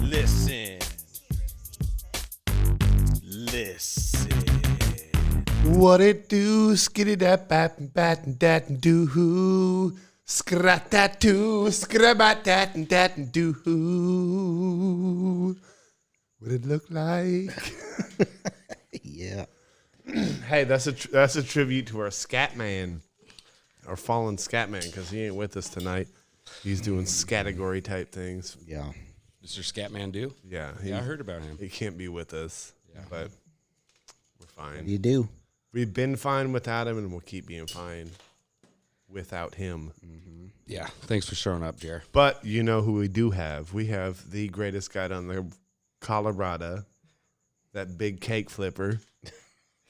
Listen. Listen. What it do? Skitty dat bat and bat and dat and do hoo. Scrat that too. Scrabat that and do hoo. What it look like? Yeah. Hey, that's a tribute to our scat man, our fallen scat man, because he ain't with us tonight. He's doing scategory type things. Yeah. Mr. Scatman do? Yeah, Yeah, I heard about him. He can't be with us, but we're fine. You do. We've been fine without him, and we'll keep being fine without him. Yeah, thanks for showing up, Jer. But you know who we do have? We have the greatest guy down there, Colorado, that big cake flipper.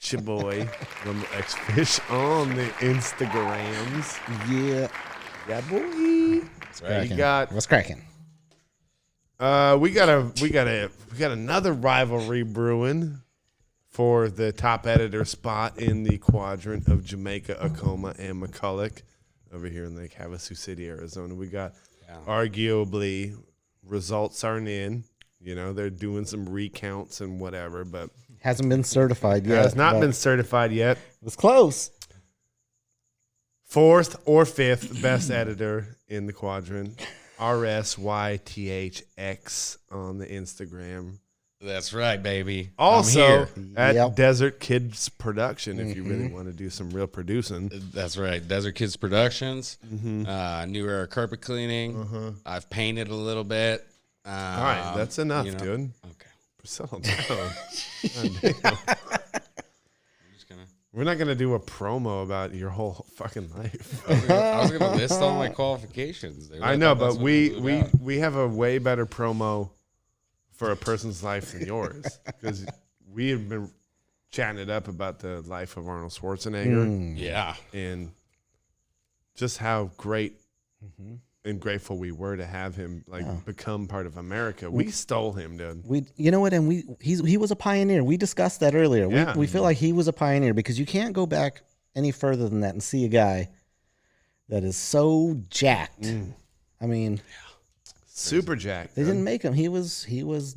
It's your boy from X-Fish on the Instagrams. Yeah. Yeah, boy. Cracking. You got What's cracking? we got another rivalry brewing for the top editor spot in the quadrant of Jamaica, Acoma, and McCulloch over here in Lake Havasu City, Arizona. We got arguably results aren't in. You know, they're doing some recounts and whatever, but Hasn't been certified yet. has not but been certified yet. It was close. Fourth or fifth best editor in the quadrant. RSYTHX on the Instagram. That's right, baby. Also I'm at Yep. Desert Kids Production if you really want to do some real producing. here. That's right. Desert Kids Productions. New Era carpet cleaning. I've painted a little bit. All right, that's enough, you know. dude. Okay. Settle down. God damn. I'm just gonna. We're not going to do a promo about your whole fucking life. I was gonna list all my qualifications. Dude. I know, thought that's but what this was about. we have a way better promo for a person's life than yours because we have been chatting it up about the life of Arnold Schwarzenegger Yeah. and just how great and grateful we were to have him become part of America. We stole him, dude. You know what? And he was a pioneer. We discussed that earlier. Yeah. We feel like he was a pioneer because you can't go back any further than that and see a guy that is so jacked. I mean, Super Jack. they didn't make him. He was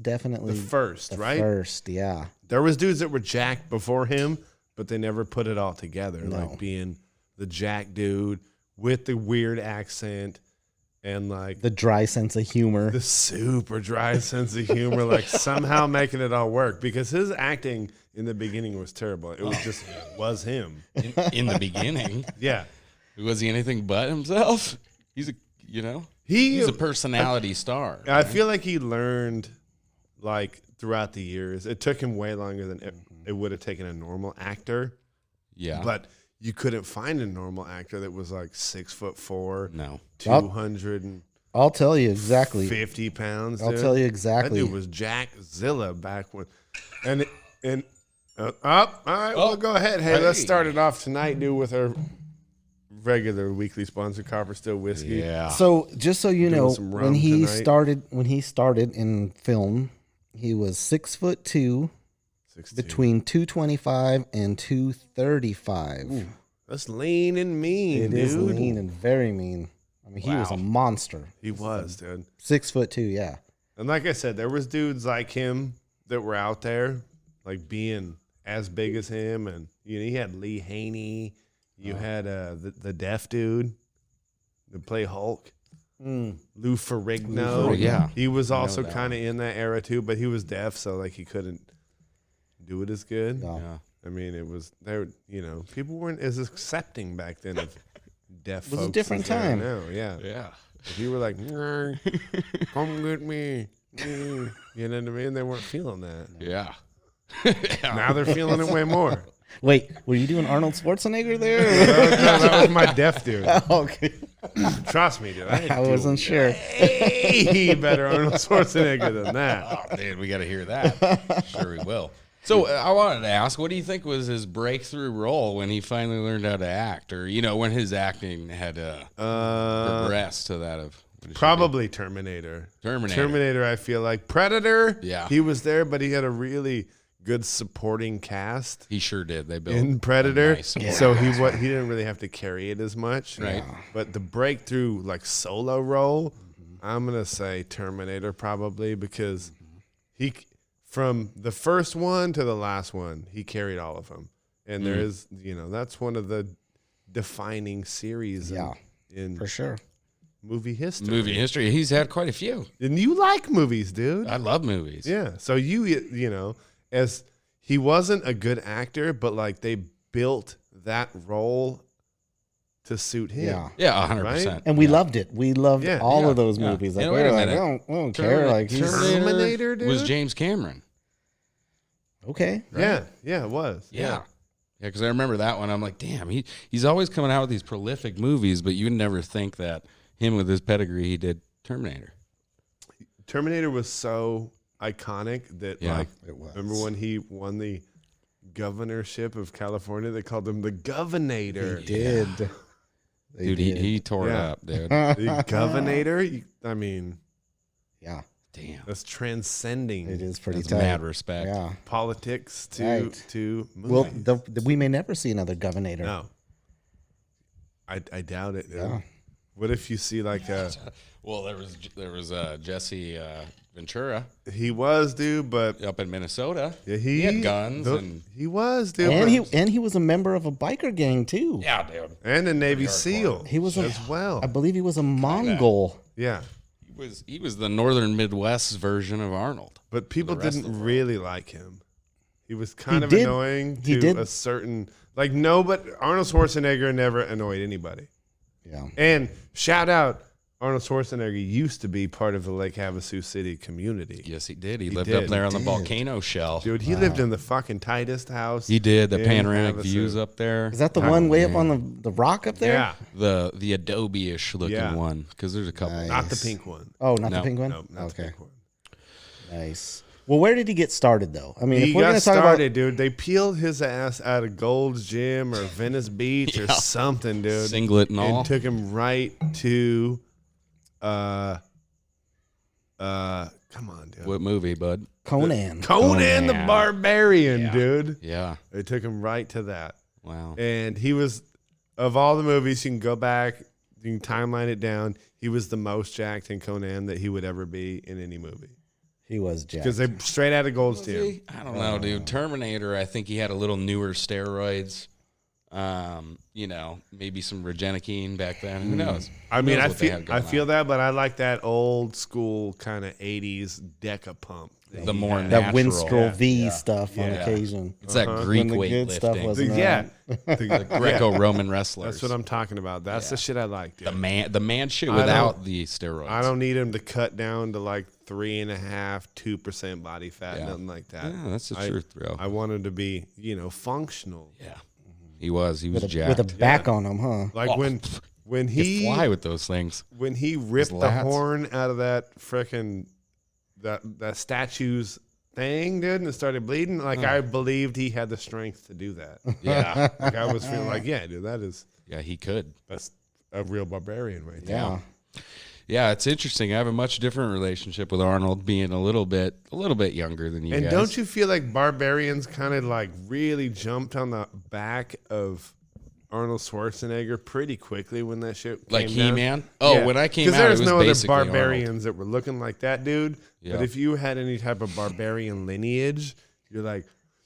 definitely the first, right? First, yeah. There was dudes that were jacked before him, but they never put it all together. No. Like being the jack dude with the weird accent and like The dry sense of humor. the super dry sense of humor, like somehow making it all work because his acting in the beginning was terrible. It was just was him. In the beginning, Yeah. was he anything but himself? He's a he's a personality star. I feel like he learned like throughout the years. It took him way longer than it would have taken a normal actor. Yeah. But you couldn't find a normal actor that was like 6'4", No. 250 I'll tell you exactly. pounds. I'll dude. tell you That exactly. dude was Jack Zilla back when, all right, we'll go ahead. Hey, let's Hey. start it off tonight, dude, with our regular weekly sponsor, Copper Still Whiskey. Yeah. So just so you Doing know, some rum when he tonight. started in film, he was 6'2", 6'2". between 225 and 235. That's lean and mean, It dude. is lean and very mean. I mean, he was a monster. He was, dude. 6'2", yeah. And like I said, there was dudes like him that were out there, like being as big as him, and he had Lee Haney. You had the deaf dude that play Hulk, Lou Ferrigno. Oh, yeah. He was also that kind of in that era too, but he was deaf, so like he couldn't do it as good. Yeah. I mean, it was there. People weren't as accepting back then of deaf. It was a folks different as they are time. now, yeah. Yeah. If you were like, "Nyeh, come get me, you know what I mean? They weren't feeling that. Yeah. Now they're feeling it way more. Wait, were you doing Arnold Schwarzenegger there? No, that was my deaf dude. Okay. Trust me, dude. I wasn't sure. Way better Arnold Schwarzenegger than that. Oh, dude, we got to hear that. Sure, we will. So I wanted to ask, what do you think was his breakthrough role when he finally learned how to act, or when his acting had progressed to that of Probably Terminator. Terminator. I feel like Predator. Yeah. he was there, but he had a really good supporting cast He sure did. They built in Predator, a nice supporting so he didn't really have to carry it as much. Right. But the breakthrough like solo role, I'm gonna say Terminator probably because he, from the first one to the last one, he carried all of them, and there is, that's one of the defining series. In for sure. movie history. Movie history. He's had quite a few. And you like movies, dude. I love movies. Yeah. So as he wasn't a good actor, but like they built that role to suit him. Yeah, 100%. Right? And we loved it. We loved all of those yeah. movies. Like, And we wait were a like, minute. we don't care. Like, he's Terminator, dude? was James Cameron. okay. Yeah. Yeah, it was. Yeah, because I remember that one. I'm like, damn, he's always coming out with these prolific movies, but you would never think that him with his pedigree, he did Terminator. Terminator was so iconic that Yeah, like it was. remember when he won the governorship of California? They called him the Governator. They did. They Dude, did. he tore it Yeah. up, dude. The Governator? I mean, Yeah. Damn, that's transcending It is pretty that's tight. mad respect. Yeah. politics to Right. to Well, movies. we may never see another Governator. No. I doubt it. Dude. Yeah. What if you see like Well, there was Jesse Ventura he was, dude, but up in Minnesota. yeah, He had guns and he was, dude. And he was a member of a biker gang too. yeah, dude. and a Navy hardcore. SEAL. He was as well. I believe he was a Mongol. Yeah. He was the Northern Midwest version of Arnold. But people the rest of didn't the really like him. He was kind of did- annoying he to did- a certain like no, but Arnold Schwarzenegger never annoyed anybody. Yeah. And shout out, Arnold Schwarzenegger used to be part of the Lake Havasu City community. Yes, he did. He lived did. up there on the Did. volcano shelf. Dude, he lived in the fucking tightest house. He did the in panoramic Havasu. views up there. Is that the one way up on the rock up there? Yeah, The Adobe-ish looking Yeah. one? Because there's a couple. Nice. not the pink one. Oh, not the No. pink one? No, not the Okay. pink one. Nice. Well, where did he get started though? I mean, He if we're got going to talk started, dude. They peeled his ass out of Gold's Gym or Venice Beach or Yeah. something, dude. Singlet and all. And took him right to, come on, dude. What movie, bud? about Conan. Conan the Conan. Barbarian, Yeah. dude. Yeah. They took him right to that. Wow. And he was, of all the movies, you can go back, you can timeline it down. He was the most jacked in Conan that he would ever be in any movie. He was jacked. Because they straight out of Gold's Gym. I don't know, dude. Terminator, I think he had a little newer steroids. Maybe some Regenikine back then. Who knows? I mean, Who knows I what they feel had going on. that, but I like that old school kind of 80s Deca pump. that The he more had. that natural. Winstrol Yeah. V stuff on Yeah. occasion. It's that When Greek the good stuff weightlifting. wasn't Yeah. around. Greco-Roman wrestlers. That's what I'm talking about. That's the shit I like, dude. the man shit I without don't- the steroids. I don't need him to cut down to like 3.5%, 2% body fat, Yeah. nothing like that. Yeah, that's the I- truth, bro. I want him to be, functional. Yeah. He was With a jacked. back on him, huh? Like Oh, when He he fly with those things. when he ripped the lats. horn out of that frickin' that statue's thing, dude, and it started bleeding. Like I believed he had the strength to do that. Yeah. Like I was feeling like, yeah, dude, Yeah, he could. that's a real barbarian right there. Yeah. Yeah, it's interesting. I have a much different relationship with Arnold, being a little bit younger than you And guys. don't you feel like barbarians kind of like really jumped on the back of Arnold Schwarzenegger pretty quickly when that shit came Like down? He-Man? Oh, when I came out, it there's was no other basically Arnold. barbarians that were looking like that, dude. Yeah. But if you had any type of barbarian lineage, you're like,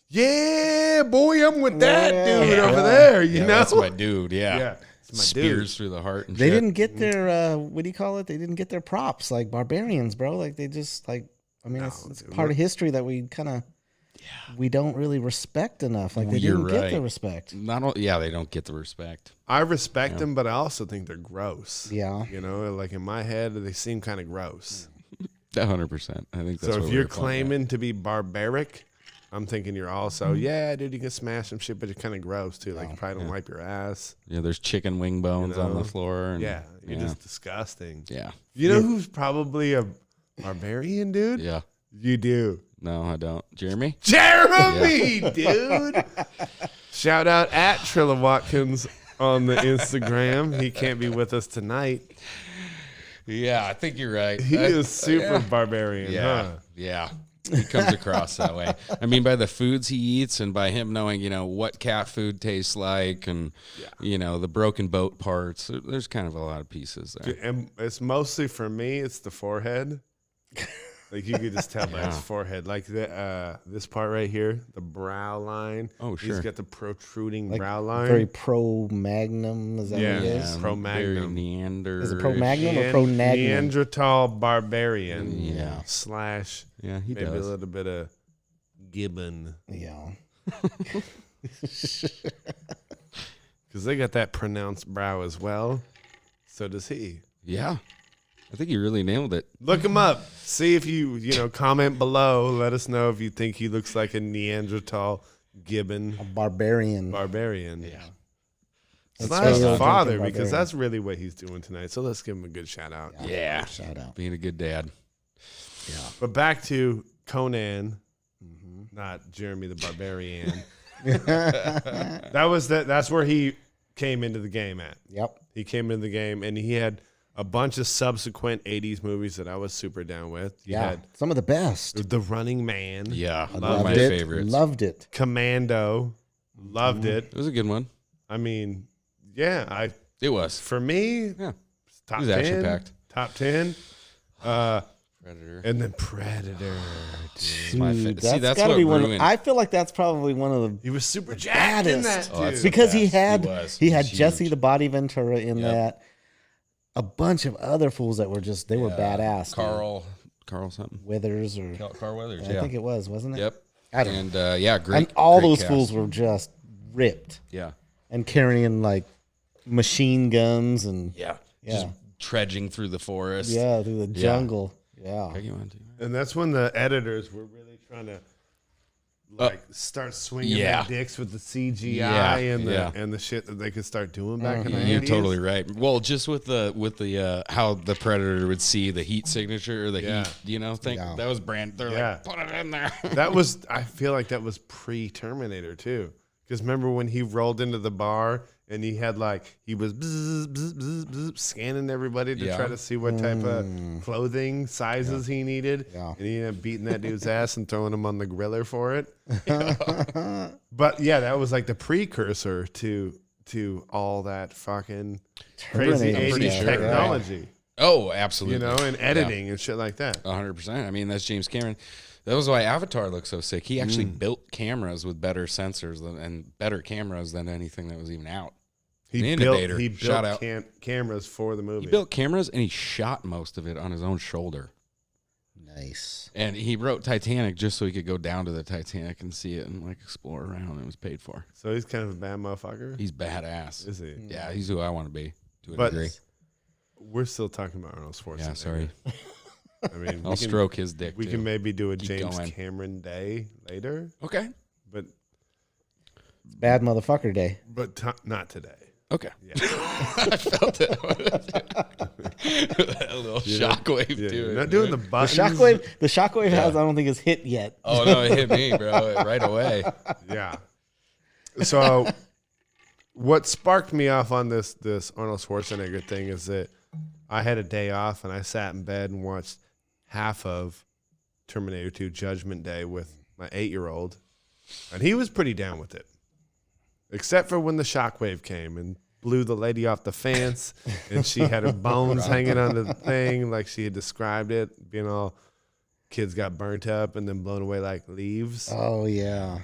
yeah, boy, I'm with that dude over there. You know, That's my dude. Yeah. Yeah, it's my Spears dude. through the heart and They shit. didn't get their what do you call it? They didn't get their props like barbarians, bro. Like they just like it's dude, part of history that we kind of we don't really respect enough. Like they You're didn't get right. the respect. They don't get the respect. I respect them, but I also think they're gross. Yeah. You know, like in my head, they seem kind of gross. 100%. I think that's So what if we you're were pointing at. claiming to be barbaric, I'm thinking you're also, yeah, dude, you can smash some shit, but you're kind of gross too. Like you probably don't wipe your ass. Yeah, there's chicken wing bones on know? the floor. And, Yeah, you're just disgusting. Yeah. You know who's probably a barbarian, dude? Yeah. You do. No, I don't. Jeremy? Jeremy, dude. Shout out at Trilla Watkins on the Instagram. He can't be with us tonight. Yeah, I think you're right. He is super barbarian, Yeah. huh? Yeah. He comes across that way. I mean, by the foods he eats and by him knowing, what cat food tastes like and, the broken boat parts. There's kind of a lot of pieces there. And it's mostly for me, it's the forehead. Like you could just tell by his forehead. Like this part right here, the brow line. Oh, sure. He's got the protruding brow line. Very pro-magnum, is that what it is? Pro-magnum. Very Neander. Is it pro-magnum or pro-nagnum? Neanderthal barbarian. Yeah. Slash. Yeah, he maybe does. a little bit of gibbon. Yeah. Because they got that pronounced brow as well. So does he. Yeah. I think you really nailed it. Look him up. See if you comment below. Let us know if you think he looks like a Neanderthal gibbon A barbarian. barbarian. That's Slash very authentic father, barbarian. because that's really what he's doing tonight. So let's give him a good shout out. Yeah. Shout out. Being a good dad. But back to Conan, Mm-hmm. not Jeremy the Barbarian. That's where he came into the game at. Yep. He came into the game and he had a bunch of subsequent 80s movies that I was super down with. You Yeah. had Some of the best. The Running Man. Yeah. One of Loved my it. favorites. Loved it. Commando. Loved it. It was a good one. I mean, yeah, It was. for me, Yeah. top It was 10. action-packed. Top 10. Predator. And then Predator. my Dude, See, that's gotta what be one. ruined- I feel like that's probably one of the He was super jacked in that, baddest. Oh, that's dude. because he best. had He was. he had He was Jesse huge. the Body Ventura in Yep. that. A bunch of other fools that were just they were badass. dude. Carl something. Withers or Carl Weathers. I think it was, wasn't it? Yep. I don't know. And great. And all great those cast. fools were just ripped Yeah. and carrying like machine guns and Yeah. Yeah. Just trudging through the forest. yeah through the jungle. Yeah. Okay, you want to? And that's when the editors were really trying to start swinging yeah. their dicks with the CGI Yeah, and the yeah. and the shit that they could start doing back in the 80s. You're totally right. Well, just with the how the Predator would see the heat signature or the Yeah. heat, thing Yeah. that was brand. They're Yeah. like, put it in there. That was, I feel like that was pre-Terminator too. Because remember when he rolled into the bar and he had he was bzz, bzz, bzz, bzz, scanning everybody to Yeah. try to see what type of clothing sizes he needed. Yeah. And he ended up beating that dude's ass and throwing him on the griller for it. But yeah, that was like the precursor to all that fucking crazy Terminator 80s stuff, yeah. technology. Oh, absolutely. And editing and shit like that. 100%. I mean, that's James Cameron. That was why Avatar looks so sick. He actually built cameras with better sensors and better cameras than anything that was even out. An innovator. He Shout built out. cameras for the movie. He built cameras and he shot most of it on his own shoulder. Nice. And he wrote Titanic just so he could go down to the Titanic and see it and explore around. It was paid for. So he's kind of a bad motherfucker. He's badass. Is he? Yeah, he's who I want to be to a But degree. we're still talking about Arnold Schwarzenegger. Yeah, sorry. I mean, I'll stroke his dick. We too. can maybe do a Keep James going. Cameron day later, Okay. but Bad motherfucker day. not today. Okay. I felt it. A little shockwave Yeah, to you're it. not doing the The buttons. shockwave has I don't think is hit yet. Oh no, it hit me, bro, right away. Yeah. So, what sparked me off on this Arnold Schwarzenegger thing is that I had a day off and I sat in bed and watched half of Terminator 2 Judgment Day with my 8-year-old, and he was pretty down with it, except for when the shockwave came and blew the lady off the fence, and she had her bones hanging on the thing like she had described it, being all kids got burnt up and then blown away like leaves. Oh yeah.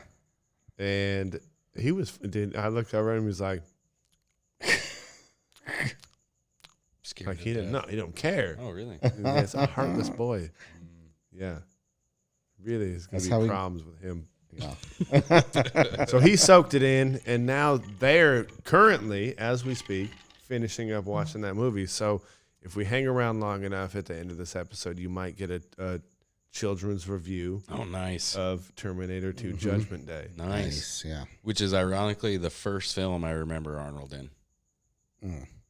And he was, I looked over at him, he was like Scared he to didn't death. know, he don't care. Oh really? He's a heartless boy. Yeah. Really, there's That's going how to be he- problems with him. Yeah. So he soaked it in, and now they're currently, as we speak, finishing up watching that movie. So if we hang around long enough at the end of this episode, you might get a children's review Oh nice. of Terminator 2 Judgment Day. Nice. Yeah. Which is ironically the first film I remember Arnold in.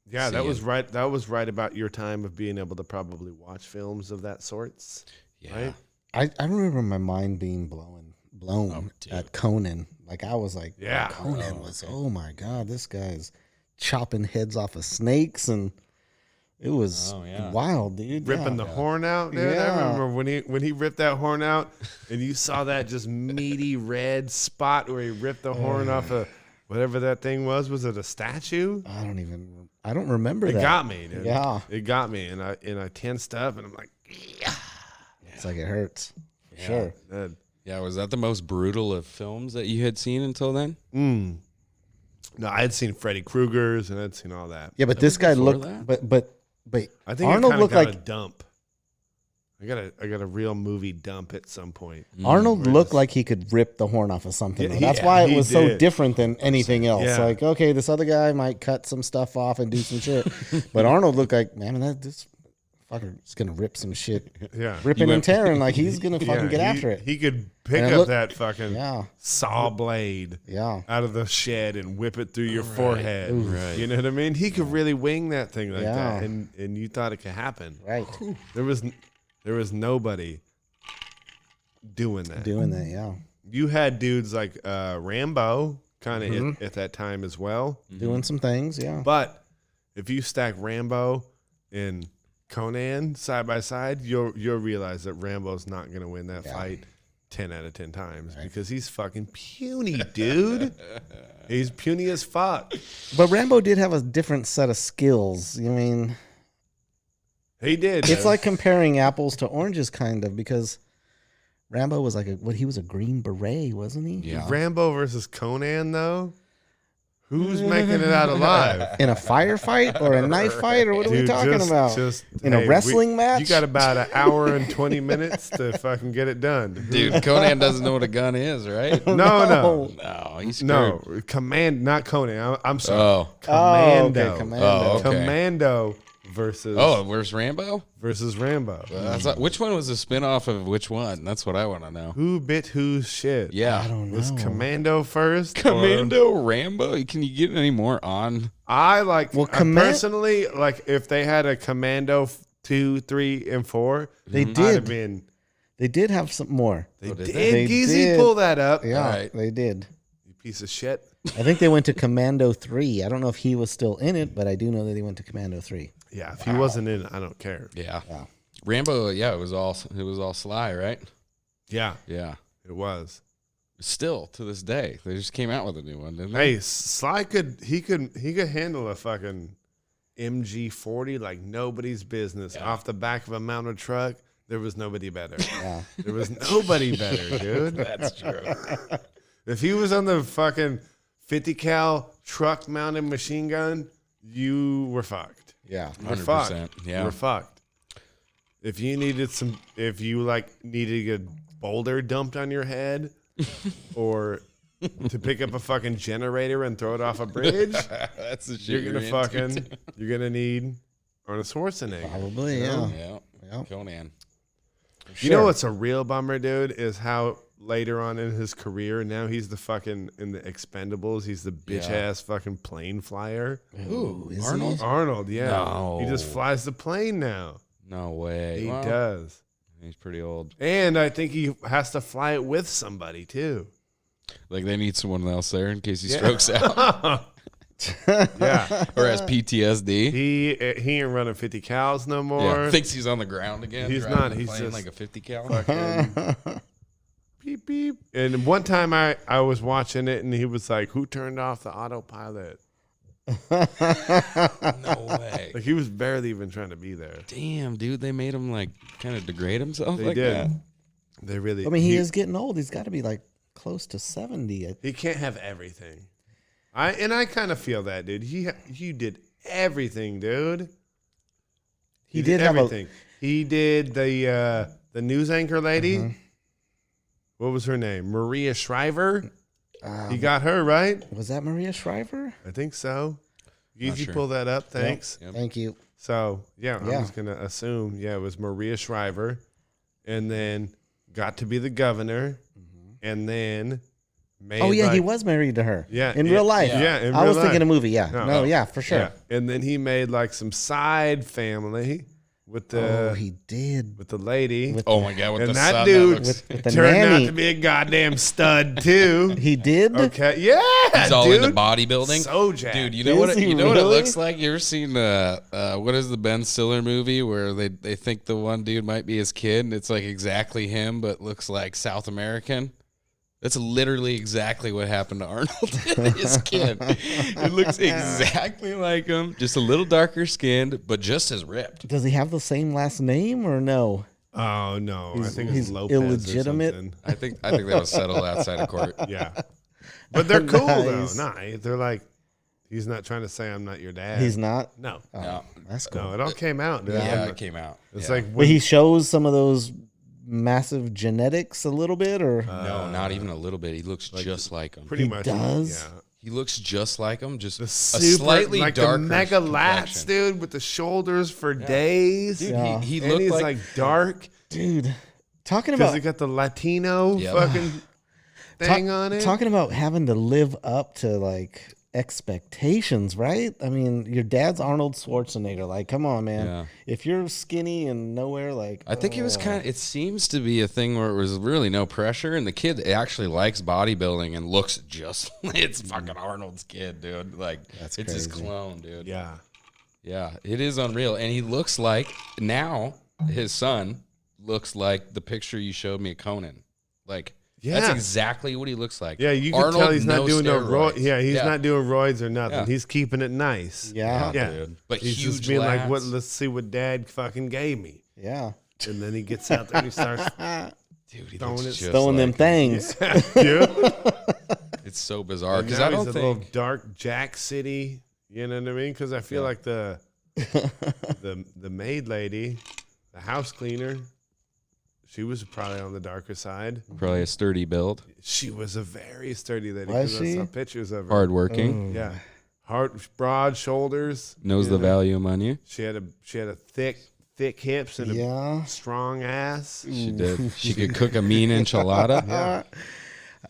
Yeah, that See was it. right. That was right about your time of being able to probably watch films of that sorts. Yeah. Right? I remember my mind being blown dude. at Conan. Like I was like, Yeah. Conan was, oh my God, this guy's chopping heads off of snakes and It was wild, dude. ripping the horn out, dude. Yeah. I remember when he ripped that horn out, and you saw that just meaty red spot where he ripped the horn off of whatever that thing was. Was it a statue? I don't remember It that. got me, dude. Yeah. It got me, and I tensed up, and I'm like, It's like it hurts. For sure. Dude. Yeah, was that the most brutal of films that you had seen until then? No, I had seen Freddy Krueger's, and I'd seen all that. Yeah, but this guy before looked, that? but I think Arnold it looked got like a dump. I got a real movie dump at some point. Arnold looked like he could rip the horn off of something. Though. That's Yeah, why it he was so did. different than anything else. Yeah. Like, okay, this other guy might cut some stuff off and do some shit, but Arnold looked like, man, this fucker is gonna rip some shit, Yeah. ripping and tearing. Like he's gonna fucking get after it. He could pick And it up looked- that fucking Yeah. saw blade Yeah. out of the shed and whip it through your forehead. Right. You know what I mean? He could really wing that thing like Yeah. that, and you thought it could happen. Right. There was nobody doing that. Doing that. Yeah. You had dudes like Rambo kind of at that time as well. Doing some things. Yeah. But if you stack Rambo and Conan side by side, you'll realize that Rambo's not going to win that fight 10 out of 10 times because he's fucking puny, dude. He's puny as fuck. But Rambo did have a different set of skills. I mean, He did. it's like comparing apples to oranges, kind of, because Rambo was like he was a Green Beret, wasn't he? Yeah. Rambo versus Conan, though. Who's making it out alive? In a firefight or a knife fight, or what are we Dude, talking about? In a wrestling match? You got about an hour and 20 minutes to fucking get it done. Dude, Conan doesn't know what a gun is, right? No. No, he's screwed. No, not Conan. I'm sorry. Oh. Commando. Okay, Commando. Oh, okay. Commando versus Where's Rambo? Rambo. Which one was a spinoff of which one? That's what I want to know. Who bit whose shit? Yeah. I don't know. Was Commando first? or- Commando Rambo? Can you get any more on? I like. Well, personally, like if they had a Commando 2, 3, and 4, They I'd have did. been. They did have some more. They did did. they? They Geezy, did. pull that up. Yeah, Right. they did. You piece of shit. I think they went to Commando 3. I don't know if he was still in it, but I do know that he went to Commando 3. Yeah, if he wasn't in, I don't care. Yeah. Wow. Rambo, it was all Sly, right? Yeah, Yeah. it was. Still to this day. They just came out with a new one, didn't they? Hey, Sly could handle a fucking MG40 like nobody's business off the back of a mounted truck. There was nobody better. Yeah. There was nobody better, dude. That's true. If he was on the fucking 50 cal truck mounted machine gun, you were fucked. Yeah. You were fucked. 100%, yeah. You were fucked. If you needed needed to get a boulder dumped on your head or to pick up a fucking generator and throw it off a bridge, That's the shit you're gonna need Arnold Schwarzenegger. Probably, yeah. Yeah. Yeah. Conan. You know what's a real bummer, dude, is how later on in his career, now he's the fucking in the Expendables, he's the bitch ass fucking plane flyer. Ooh, is Arnold? he? Arnold, yeah. No. He just flies the plane now. No way. He Well, does. He's pretty old. And I think he has to fly it with somebody too. Like they need someone else there in case he strokes out Yeah. or has PTSD. He ain't running 50 cals no more. Yeah, thinks he's on the ground again. He's driving not, the he's plane just like a 50 cal. Fucking beep beep. And one time I was watching it and he was like, "Who turned off the autopilot?" No way. Like he was barely even trying to be there. Damn, dude, they made him like kind of degrade himself They like did. that. They really. I mean, he is getting old. He's got to be like close to 70. He can't have everything. I kind of feel that, dude. He did everything, dude. He did have everything. He did the news anchor lady. Mm-hmm. What was her name? Maria Shriver. He got her right. Was that Maria Shriver? I think so. You sure. pull that up. Thanks. Yep. Thank you. So I'm Yeah. just gonna assume it was Maria Shriver, and then got to be the governor, and then made. Oh yeah, he like- was married to her. Yeah, in yeah, real life. yeah, in I real was thinking life. a movie. Yeah, No. no, yeah, for sure. Yeah. And then he made like some side family with he did. with the lady. With Oh my god, with and the that sun, dude that looks, with the turned nanny. out to be a goddamn stud too. He did? Okay, yeah, he's all dude. into bodybuilding. So jacked. Dude, you know Is what? he You know what it really? looks like. You ever seen what is the Ben Stiller movie where they think the one dude might be his kid, and it's like exactly him, but looks like South American. That's literally exactly what happened to Arnold and his kid. It looks exactly like him, just a little darker skinned, but just as ripped. Does he have the same last name or no? Oh no, I think he's it's Lopez illegitimate? or something. I think that was settled outside of court. Yeah, but they're cool Nice. though. Nah, they're like, he's not trying to say I'm not your dad. He's not? No, Oh, No. that's cool. no, it all came out. Dude. Yeah, it came out. It's Yeah. like But when he shows some of those massive genetics a little bit, or No, not even a little bit. He looks just like him. pretty he much does? Yeah. He looks just like him, just The a super, slightly like darker the mega lats, complexion. dude, with the shoulders for days. Dude, Yeah. he And looked he's like, like dark dude, talking because about he got the Latino Yep. fucking thing on it. talking about having to live up to like expectations, right? I mean, your dad's Arnold Schwarzenegger. Like, come on, man. Yeah. If you're skinny and nowhere, like, I think it was oh. kind of. It seems to be a thing where it was really no pressure, and the kid actually likes bodybuilding and looks just. It's fucking Arnold's kid, dude. Like That's it's his crazy. clone, dude. Yeah. Yeah, it is unreal, and he looks like now his son looks like the picture you showed me of Conan. Like that's Yeah. exactly what he looks like. Yeah, you can Arnold, tell he's not doing no steroids. roids. Yeah, he's not doing roids or nothing. Yeah. He's keeping it nice. Yeah. Yeah. dude. But He's huge just being like, "What? lats. Let's see what Dad fucking gave me." Yeah. And then he gets out there and he starts Dude, he throwing looks it- just Throwing them like things. dude. It's so bizarre And because now I don't he's a little think. dark Jack City. You know what I mean? Because I feel like the maid lady, the house cleaner, she was probably on the darker side. Probably a sturdy build, She was a very sturdy lady. Was 'cause I she? saw pictures of her. hardworking, Yeah, hard, broad shoulders. knows you the know. value of money. She had a thick hips and Yeah. a strong ass. She did. She could cook a mean enchilada.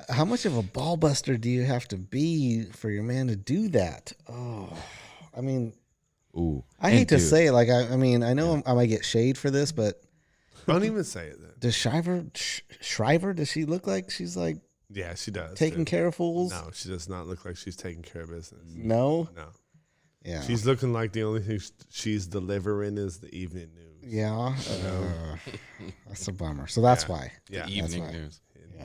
How much of a ball buster do you have to be for your man to do that? Oh, I mean, Ooh, I And hate to dude, say it. Like, I mean, I know I might get shade for this, but Don't even say it then. does Shriver, does she look like she's like Yeah, she does. taking dude. care of fools? No, she does not look like she's taking care of business. No? No. Yeah. She's looking like the only thing she's delivering is the evening news. Yeah. That's a bummer. So that's why. Yeah. evening why. news.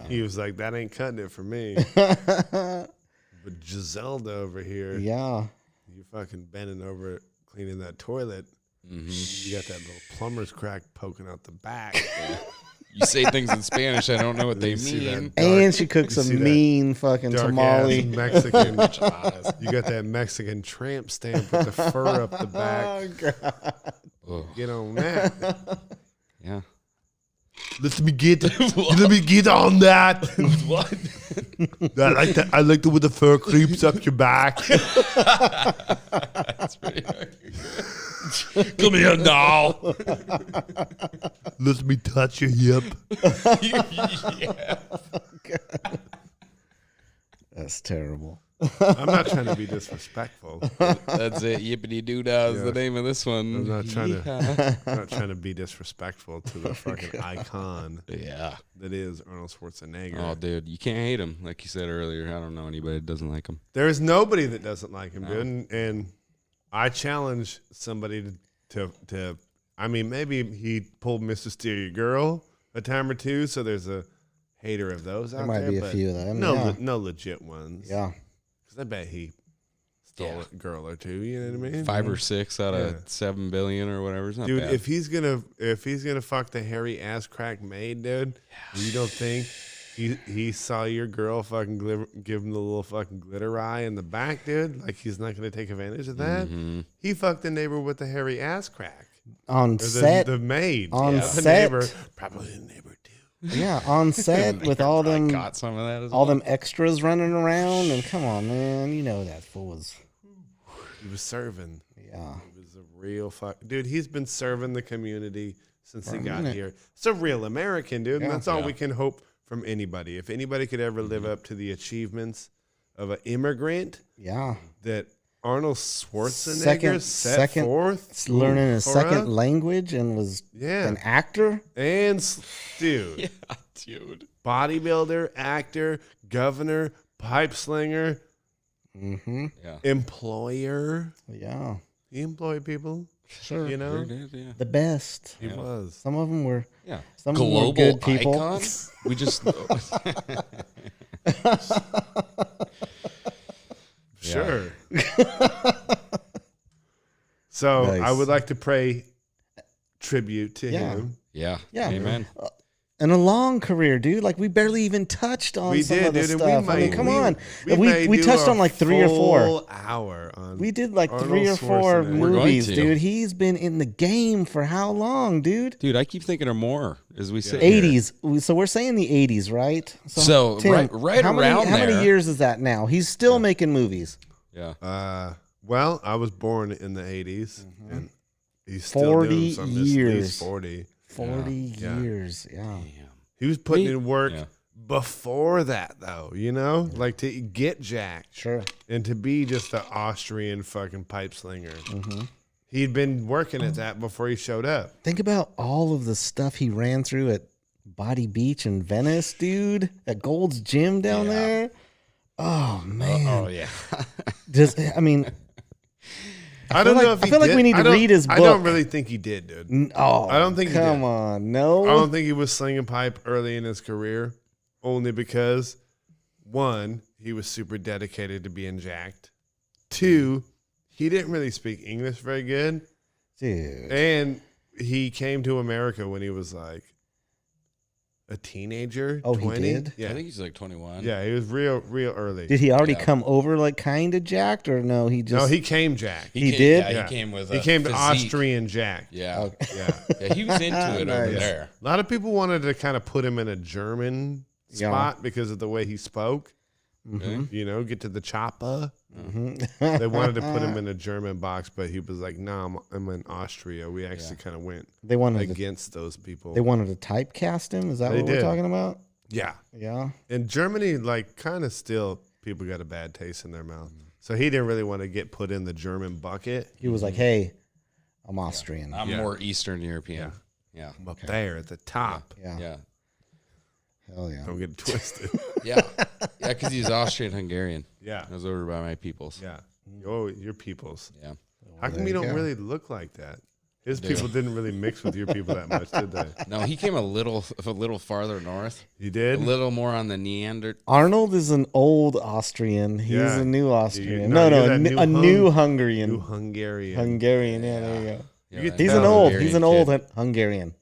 He was like, that ain't cutting it for me. But Giselda over here, Yeah. you fucking bending over cleaning that toilet. You got that little plumber's crack poking out the back. You say things in Spanish, I don't know what they You see that mean. And she cooks you a see that mean fucking Dark tamale. ass Mexican. You got that Mexican tramp stamp with the fur up the back. Oh, Get on that. yeah. Let me get on that. What? I like that. I like the way the fur creeps up your back. That's pretty Come here now. Let me touch your hip. Yeah. That's terrible. I'm not trying to be disrespectful. That's it. Yippity doo dah is the name of this one. I'm not trying Yeehaw. I'm not trying to be disrespectful to the fucking icon Yeah. that is Arnold Schwarzenegger. Oh, dude, you can't hate him. Like you said earlier, I don't know anybody that doesn't like him. There is nobody that doesn't like him, dude. And I challenge somebody to I mean, maybe he pulled Mr. Steer Your Girl a time or two, so there's a hater of those out might there. be a but few of them, No, yeah. no legit ones. Yeah. Because I bet he stole Yeah. a girl or two. You know what I mean? 5 or 6 out Yeah. of 7 billion or whatever. It's not Dude, bad. if he's gonna fuck the hairy ass crack maid, dude, you don't think he saw your girl fucking give him the little fucking glitter eye in the back, dude? Like he's not gonna take advantage of that? Mm-hmm. He fucked the neighbor with the hairy ass crack. On Or set. the maid. On The set. neighbor, probably the neighbor too. Yeah, on set with all I them got some of that as all well. them extras running around, and come on, man, you know that fool was. He was serving. Yeah. He was a real fuck. Dude, he's been serving the community since he got minute. here. It's a real American, dude. And Yeah. that's all Yeah. we can hope from anybody. If anybody could ever live up to the achievements of an immigrant Yeah. that Arnold Schwarzenegger Second fourth, learning a for second us? language and was an actor. And dude, Yeah, dude. bodybuilder, actor, governor, pipe slinger, Mm-hmm. Yeah. employer. Yeah, He employed people. sure. You know, Sure did, yeah. The best. he was. Some of them were. Yeah. Some of them were Global good people. icon. We just Sure. So Nice. I would like to pay tribute to Yeah. him. Yeah. Yeah. Amen. And a long career, dude. Like we barely even touched on We some did, of the dude. And stuff. I mean, come on. We touched on like 3 or 4. Full hour on. We did like Arnold 3 or 4 Schwarzenegger. We're going movies, to. dude. He's been in the game for how long, dude? Dude, I keep thinking of more as we sit here. 80s. So we're saying the 80s, right? So, right how many, around how many there. years is that now? He's still making movies. Yeah. Well, I was born in the 80s, and he's still 40 doing something. At years. least 40. 40 Yeah. years. Yeah. He was putting in work Yeah. before that, though. You know, like to get jacked Sure. and to be just an Austrian fucking pipe slinger. He'd been working at that before he showed up. Think about all of the stuff he ran through at Body Beach in Venice, dude. At Gold's Gym down there. Oh man. Oh, yeah. I mean, I don't know if he I feel like did. we need I to don't- read his I don't book. really think he did, dude. I don't think he Come did. on, no. I don't think he was slinging pipe early in his career, only because, 1, he was super dedicated to being jacked. 2, he didn't really speak English very good. Dude. And he came to America when he was like a teenager. Oh, he 20. did? Yeah. I think he's like 21. Yeah, he was real early. Did he already Yeah. come over like kind of jacked, or no? He just No, he came jacked. He came, did? Yeah, Yeah. he came with He a came to physique. Austrian jacked. Yeah. Yeah. Yeah, he was into it over Nice. there. A lot of people wanted to kind of put him in a German Yeah. spot because of the way he spoke. Mhm. You know, get to the chopper. Mhm. They wanted to put him in a German box, but he was like, "No, I'm in Austria." We actually kind of went They wanted to, against those people. they wanted to typecast him. Is that They what we're did. talking about? Yeah. Yeah. In Germany, like, kind of still, people got a bad taste in their mouth. So he didn't really want to get put in the German bucket. He was like, "Hey, I'm Austrian." I'm Yeah. more Eastern European. Yeah. I'm up there at the top. Yeah. Yeah. Hell yeah. Don't get it twisted. Yeah. Yeah, because he's Austrian Hungarian. Yeah. I was over by my peoples. Yeah. Oh, your peoples. Yeah. How come you don't really look like that? His people didn't really mix with your people that much, did they? No, he came a little farther north. You A did? little more on the Neander. Arnold is an old Austrian. He's Yeah. a new Austrian. no, No, you're a, that new, new Hungarian. New Hungarian. Hungarian. Yeah, there you go. Yeah, get He's Yeah, an old. Hungarian He's an kid. old Hungarian.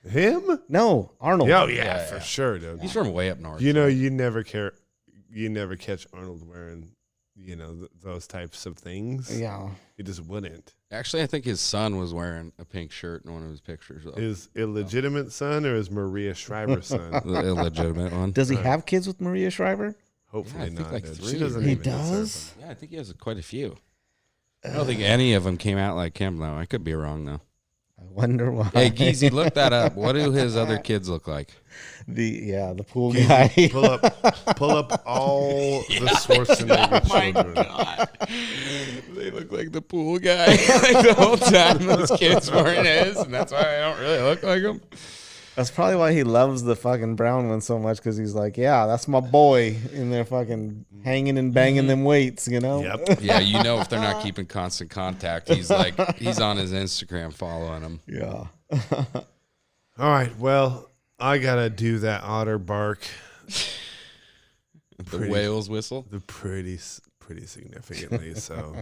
Him? No, Arnold. Oh, yeah, Yeah, for yeah. sure, dude. He's from way up north. You know, you never catch Arnold wearing, you know, those types of things. Yeah. He just wouldn't. Actually, I think his son was wearing a pink shirt in one of his pictures. Though. His illegitimate son or his Maria Shriver's son? The illegitimate one. Does he have kids with Maria Shriver? Hopefully Yeah, I think not. like dude. 3 She doesn't He even deserve does? Yeah, I think he has quite a few. I don't think any of them came out like him, though. I could be wrong, though. I wonder why. Hey, Geezy, look that up. What do his other kids look like? The pool him. guy. Pull up all the Schwarzenegger children. They look like the pool guy. Like the whole time those kids weren't his, and that's why I don't really look like him. That's probably why he loves the fucking brown one so much, because he's like, yeah, that's my boy in there fucking hanging and banging them weights, you know? Yep. Yeah, you know if they're not keeping constant contact, he's on his Instagram following them. Yeah. All right. Well, I gotta do that otter bark. The whale's whistle. The pretty significantly. So.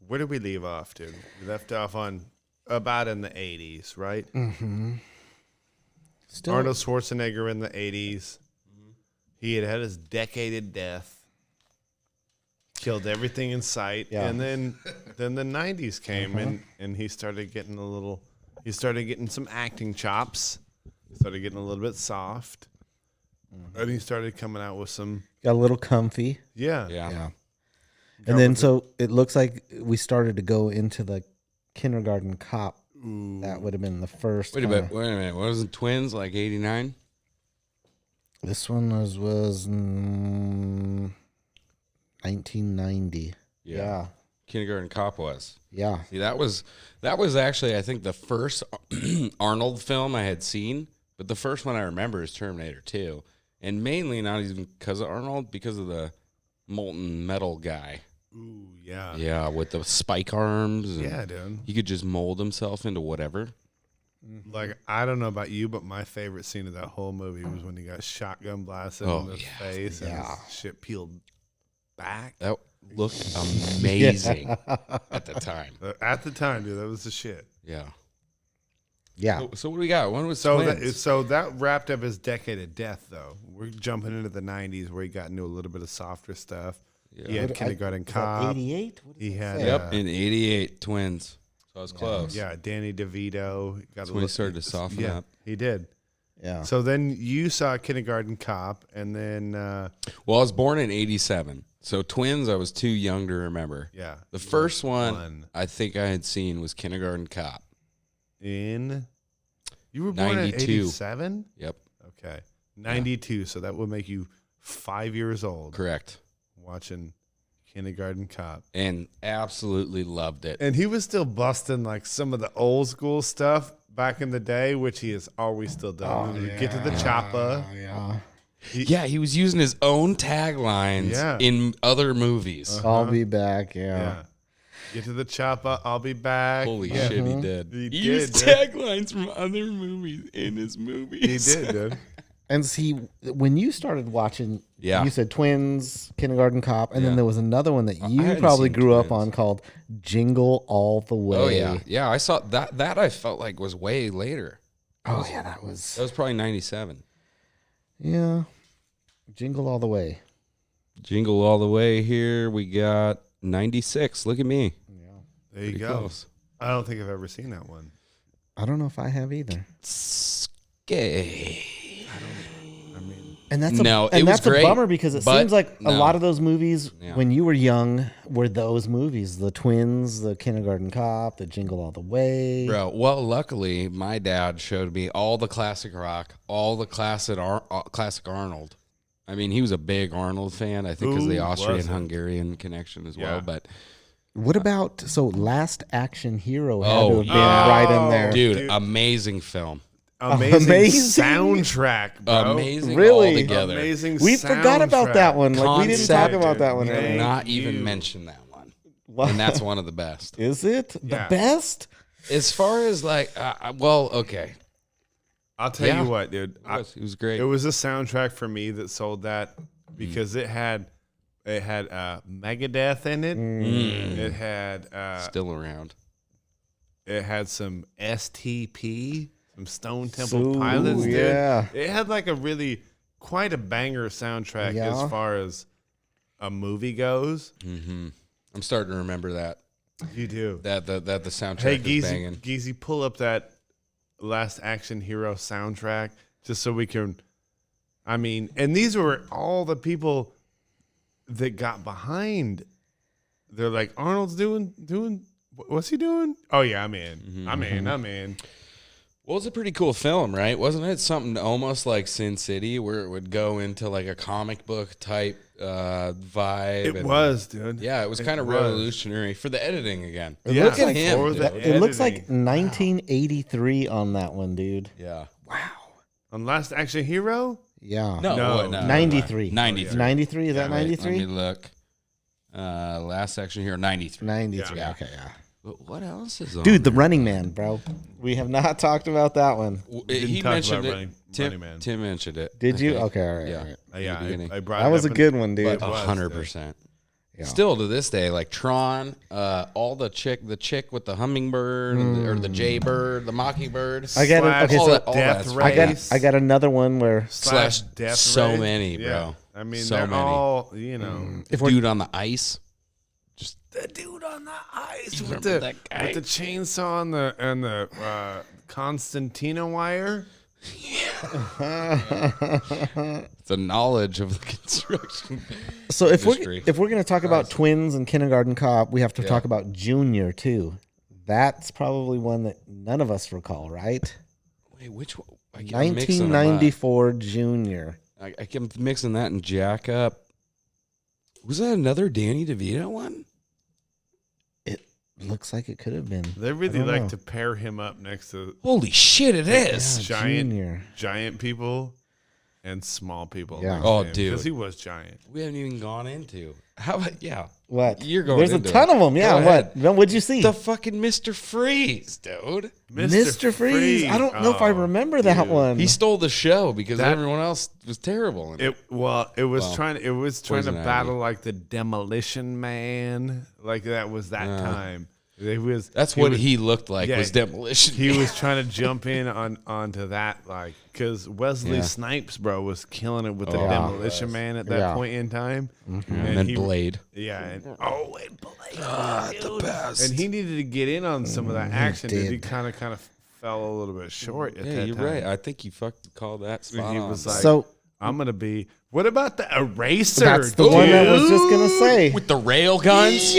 Where did we leave off, dude? We left off on about in the 80s, right? Mm-hmm. Still, Arnold Schwarzenegger in the 80s. He had his decaded death. Killed everything in sight. Yeah. And then the 90s came and he started getting some acting chops. Started getting a little bit soft. And he started coming out with some got a little comfy. Yeah. And then so it looks like we started to go into the kindergarten cop. That would have been the first. Wait a minute. Wasn't Twins like 89? This one was 1990. Yeah. Kindergarten Cop was. Yeah. See, that was actually, I think, the first Arnold film I had seen, but the first one I remember is Terminator 2. And mainly not even because of Arnold, because of the molten metal guy. Ooh, yeah. Yeah, with the spike arms. And Yeah, dude. he could just mold himself into whatever. Like, I don't know about you, but my favorite scene of that whole movie was when he got shotgun blasted in the face and his shit peeled back. That looked amazing at the time. At the time, dude, that was the shit. Yeah. Yeah. So what do we got? When was So Twins? that wrapped up his decade of death, though. We're jumping into the 90s where he got into a little bit of softer stuff. Yeah. He had Kindergarten Cop. 88? He had Yep, in 88, Twins. So I was close. Yeah, Danny DeVito. Got That's when he started to soften up. He did. Yeah. So then you saw Kindergarten Cop, and then Well, I was born in 87. So Twins, I was too young to remember. yeah, The first one I think I had seen was Kindergarten Cop. you were born 92. in 87. Yep, Okay, 92. So that would make you 5 years old correct. watching Kindergarten Cop. And absolutely loved it. And he was still busting like some of the old school stuff back in the day, which he has always still done. Get to the chopper. Yeah. Yeah, he was using his own taglines in other movies. I'll be back. Yeah. Yeah. Get to the chopper. I'll be back. Holy Yeah. shit, he did. He He used did, taglines from other movies in his He movies. did, dude. And see, when you started watching, Yeah. you said Twins, Kindergarten Cop, and Yeah. then there was another one that you hadn't probably seen grew up Twins. on called Jingle All the Way. Oh yeah, yeah. I saw that. That I felt like was way later. Oh yeah, that was. That was probably 97. Yeah. Jingle All the Way. Jingle all the way. Here we got 96. Look at me. There you Pretty go. close. I don't think I've ever seen that one. I don't know if I have either. Gay. I mean, And that's No, and it was that's great, a bummer because it but seems like a no. lot of those movies Yeah. when you were young were those movies: the Twins, the Kindergarten Cop, the Jingle All the Way. Bro, well, luckily, my dad showed me all the classic rock, all the classic Arnold. I mean, he was a big Arnold fan, I think, because the Who Austrian-Hungarian connection as well. Yeah. But, What about Last Action Hero? Had Oh, to have been yeah. right in there. dude, amazing film. amazing soundtrack, bro. Amazing Really? altogether. Amazing We forgot about soundtrack. that one. Like we didn't talk Concept, about that one. dude. Right? Not Thank even you. mention that one. What? And that's one of the best. Is it the Yeah. best? As far as like, well, okay. I'll tell Yeah. you what, dude. It was great. It was a soundtrack for me that sold that because it had Megadeth in it. It had Still around. it had some STP, some Stone Temple Ooh, Pilots. Dude. yeah. It had like quite a banger soundtrack Yeah. as far as a movie goes. I'm starting to remember that. You do. That the soundtrack Hey, is banging. Geezy, pull up that Last Action Hero soundtrack just so we can. I mean, and these were all the people that got behind. They're like, Arnold's doing. What's he doing? Oh yeah, I'm in. I'm in. Well, it's a pretty cool film, right? Wasn't it something almost like Sin City, where it would go into like a comic book type vibe? It was, dude. Yeah, it was kind of was. revolutionary for the editing again. Yeah. looks Look like at him. For the dude. It looks like editing. 1983 on that one, dude. Yeah. On Last Action Hero. Yeah. No. 93. 93. 93, is that Wait, 93? Let me look. Last section here, 93. 93. Yeah. Okay, yeah. But what else is on? Dude, The there? Running Man, bro. We have not talked about that one. He talk mentioned about it. Running Man. Tim mentioned it. Did I you? think. Okay, all right. Yeah. All right. Yeah, the beginning. I brought That it was a up good one, dude. But- 100%. Yeah. Still to this day, like Tron, all the chick with the hummingbird or the jaybird, the mockingbird. I got Slash it. Okay, all so that, all Death that's Race. I got another one where slash Death so Race. many, bro. Yeah. I mean, So they're many. all, you know. if we're Dude on the ice. The dude on the ice with remember that guy? with the chainsaw and the Constantina wire. The knowledge of the construction. so if industry. we're gonna talk about Twins and Kindergarten Cop, we have to talk about Junior too. That's probably one that none of us recall, right? Wait, which one? I'm mixing them up. 1994 Junior. I kept mixing that and Jack Up. Was that another Danny DeVito one? It looks like it could have been. They really don't like know. to pair him up next to Holy shit, it is. Junior. giant people and small people. Yeah. Oh, dude. Because he was giant. We haven't even gone into. How about, yeah. What? You're going There's a into ton it. of them. Yeah. Go What? ahead. No, what'd you see? The fucking Mr. Freeze, dude. Mr. Freeze. I don't know if I remember that one. He stole the show because That- everyone else was terrible. In it. It was trying to Poison battle Ivy. like the Demolition Man. Like that was that time. That's what he looked like, was Demolition. He was trying to jump in onto that, like, because Wesley Yeah. Snipes, bro, was killing it with the yeah. Demolition Man at that point in time. and then Blade. Yeah, and Blade, The best. and he needed to get in on some of that action. Dude. did. He kind of fell a little bit short at Yeah, that you're time. right. I think you fucking called that spot He on. was like, So I'm gonna be. What about the Eraser? that's the one that was just gonna say. with the rail guns.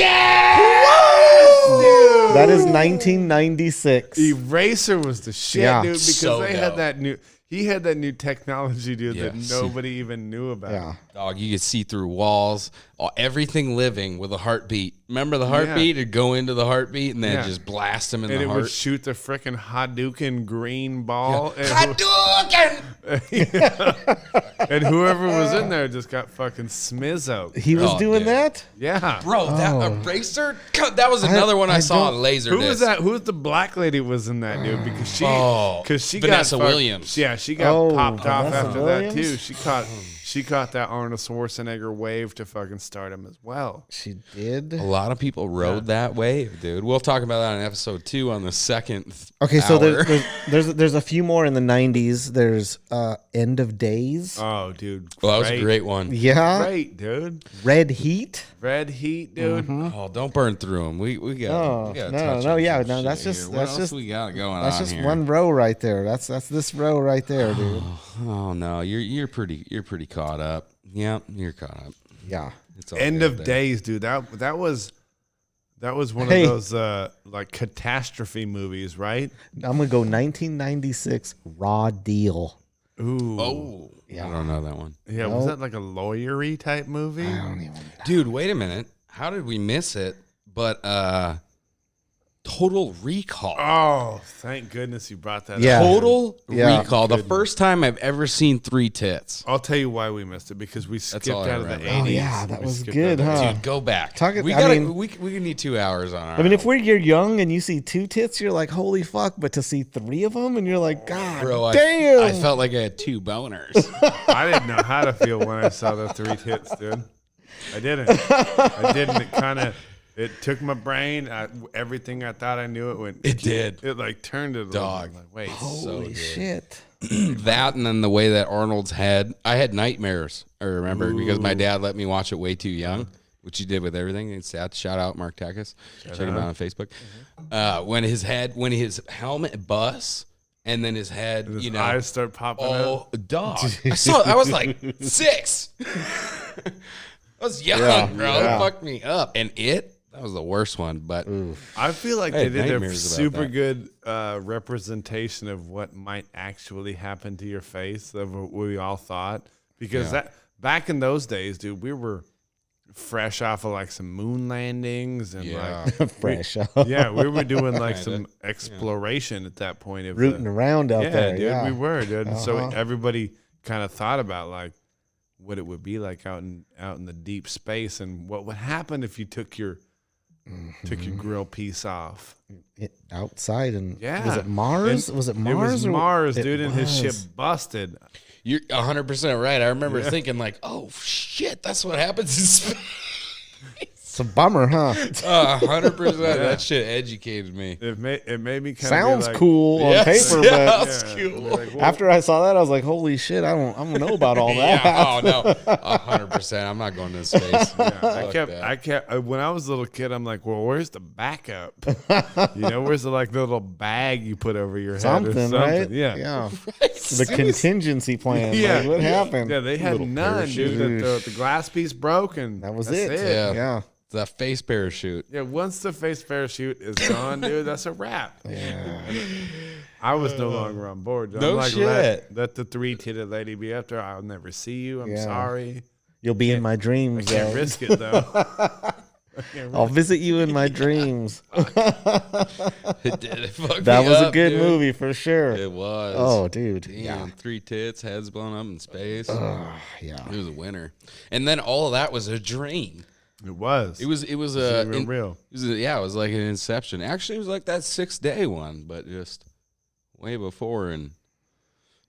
That is 1996. Eraser was the shit, Yeah. dude, because So they had dope. that new. He had that new technology, dude, Yeah. that nobody even knew about. Yeah. Dog, you could see through walls, everything living with a heartbeat. Remember the heartbeat? It'd go into the heartbeat and then Yeah. just blast him in And the it heart. would shoot the freaking Hadouken green ball. Hadouken! And whoever was in there just got fucking smizzo. He was Oh, doing dude. that? Yeah. Bro, that eraser? God, that was another one I saw on Laserdisc. Who was that? Who was the black lady was in that, dude? Because she Vanessa got Williams. Yeah, she got Oh, popped off Vanessa after that too. Williams? She caught that Arnold Schwarzenegger wave to fucking start him as well. She did. A lot of people rode that wave, dude. We'll talk about that in episode 2 on the second Okay, so hour. there's a few more in the 90s. There's End of Days. Oh, dude. Well, that was a great one. Yeah. Great, dude. Red Heat. Red Heat, dude. Oh, don't burn through them. We got Oh, to no, yeah, no, that's just what else just we got going that's on just here? one row right there. That's this row right there, dude. Oh no, you're pretty caught up. Yeah, you're caught up. Yeah. It's all End good of there. Days, dude. That was one Hey. of those like catastrophe movies, right? I'm gonna go 1996 Raw Deal. Ooh. Oh, Yeah. I don't know that one, Yeah, was that like a lawyery type movie? I don't even. dude. Wait a minute. How did we miss it? But Total Recall. Oh, thank goodness you brought that Yeah. up. Total Yeah. Recall. The first time I've ever seen 3 tits. I'll tell you why we missed it, because we skipped all I out of the remember. 80s. Oh, yeah, that We was skipped good, out of the huh? Dude, go back. Talk it- we I gotta. mean- we need 2 hours on our. I mean, if you're young and you see 2 tits, you're like, holy fuck. But to see 3 of them, and you're like, God Bro, damn. I felt like I had 2 boners. I didn't know how to feel when I saw the 3 tits, dude. I didn't. It took my brain. Everything I thought I knew it went. It did. It like turned it. Dog. I'm like, wait. Holy shit. That and then the way that Arnold's head, I had nightmares. I remember because my dad let me watch it way too young, which he did with everything. It's sad. Shout out Mark Takas. Check him out on Facebook. When his helmet busts and then his head, His you know, eyes start popping out. oh dog! I was like 6. I was young, bro. yeah. It fucked me up, and that was the worst one. But I feel like I they had did a nightmares about super that. good representation of what might actually happen to your face of what we all thought. Because that back in those days, dude, we were fresh off of like some moon landings and Fresh. we were doing like some exploration at that point of Rooting around out there. dude, Yeah. we were, dude. And so everybody kind of thought about like what it would be like out in the deep space and what would happen if you took your grill piece off. Outside and Yeah. was it Mars? And was it It Mars? was or- Mars, it dude, and his ship was. busted. you're 100% right. I remember thinking like, oh shit, that's what happens in space. It's a bummer, huh? 100%. That shit educated me. It made me kind of Sounds like, cool on paper, but That's cool. like, well, after I saw that, I was like, "Holy shit! I don't know about all that." Yeah, oh no, 100%. I'm not going to space. I kept when I was a little kid, I'm like, well, where's the backup? Where's the like little bag you put over your head or Something, something? right? Yeah. yeah. The contingency plan. Yeah. Like, what happened? Yeah, they had none, dude. The glass piece broke, and That was that's it. Yeah. Yeah. The face parachute. Yeah, once the face parachute is gone, dude, that's a wrap. I was no longer on board. No I'm like, shit. Let the 3-titted lady be up there. I'll never see you. I'm Yeah. sorry. You'll be in my I dreams. can't though. risk it though. I'll visit you in my dreams. It did. It fucked That me was a up, good dude. movie for sure. It was. Oh, dude. Damn, Yeah. 3 tits, heads blown up in space. Yeah. It was a winner. And then all of that was a dream. It was. It was real. it was like an Inception. Actually, it was like that 6-day one, but just way before and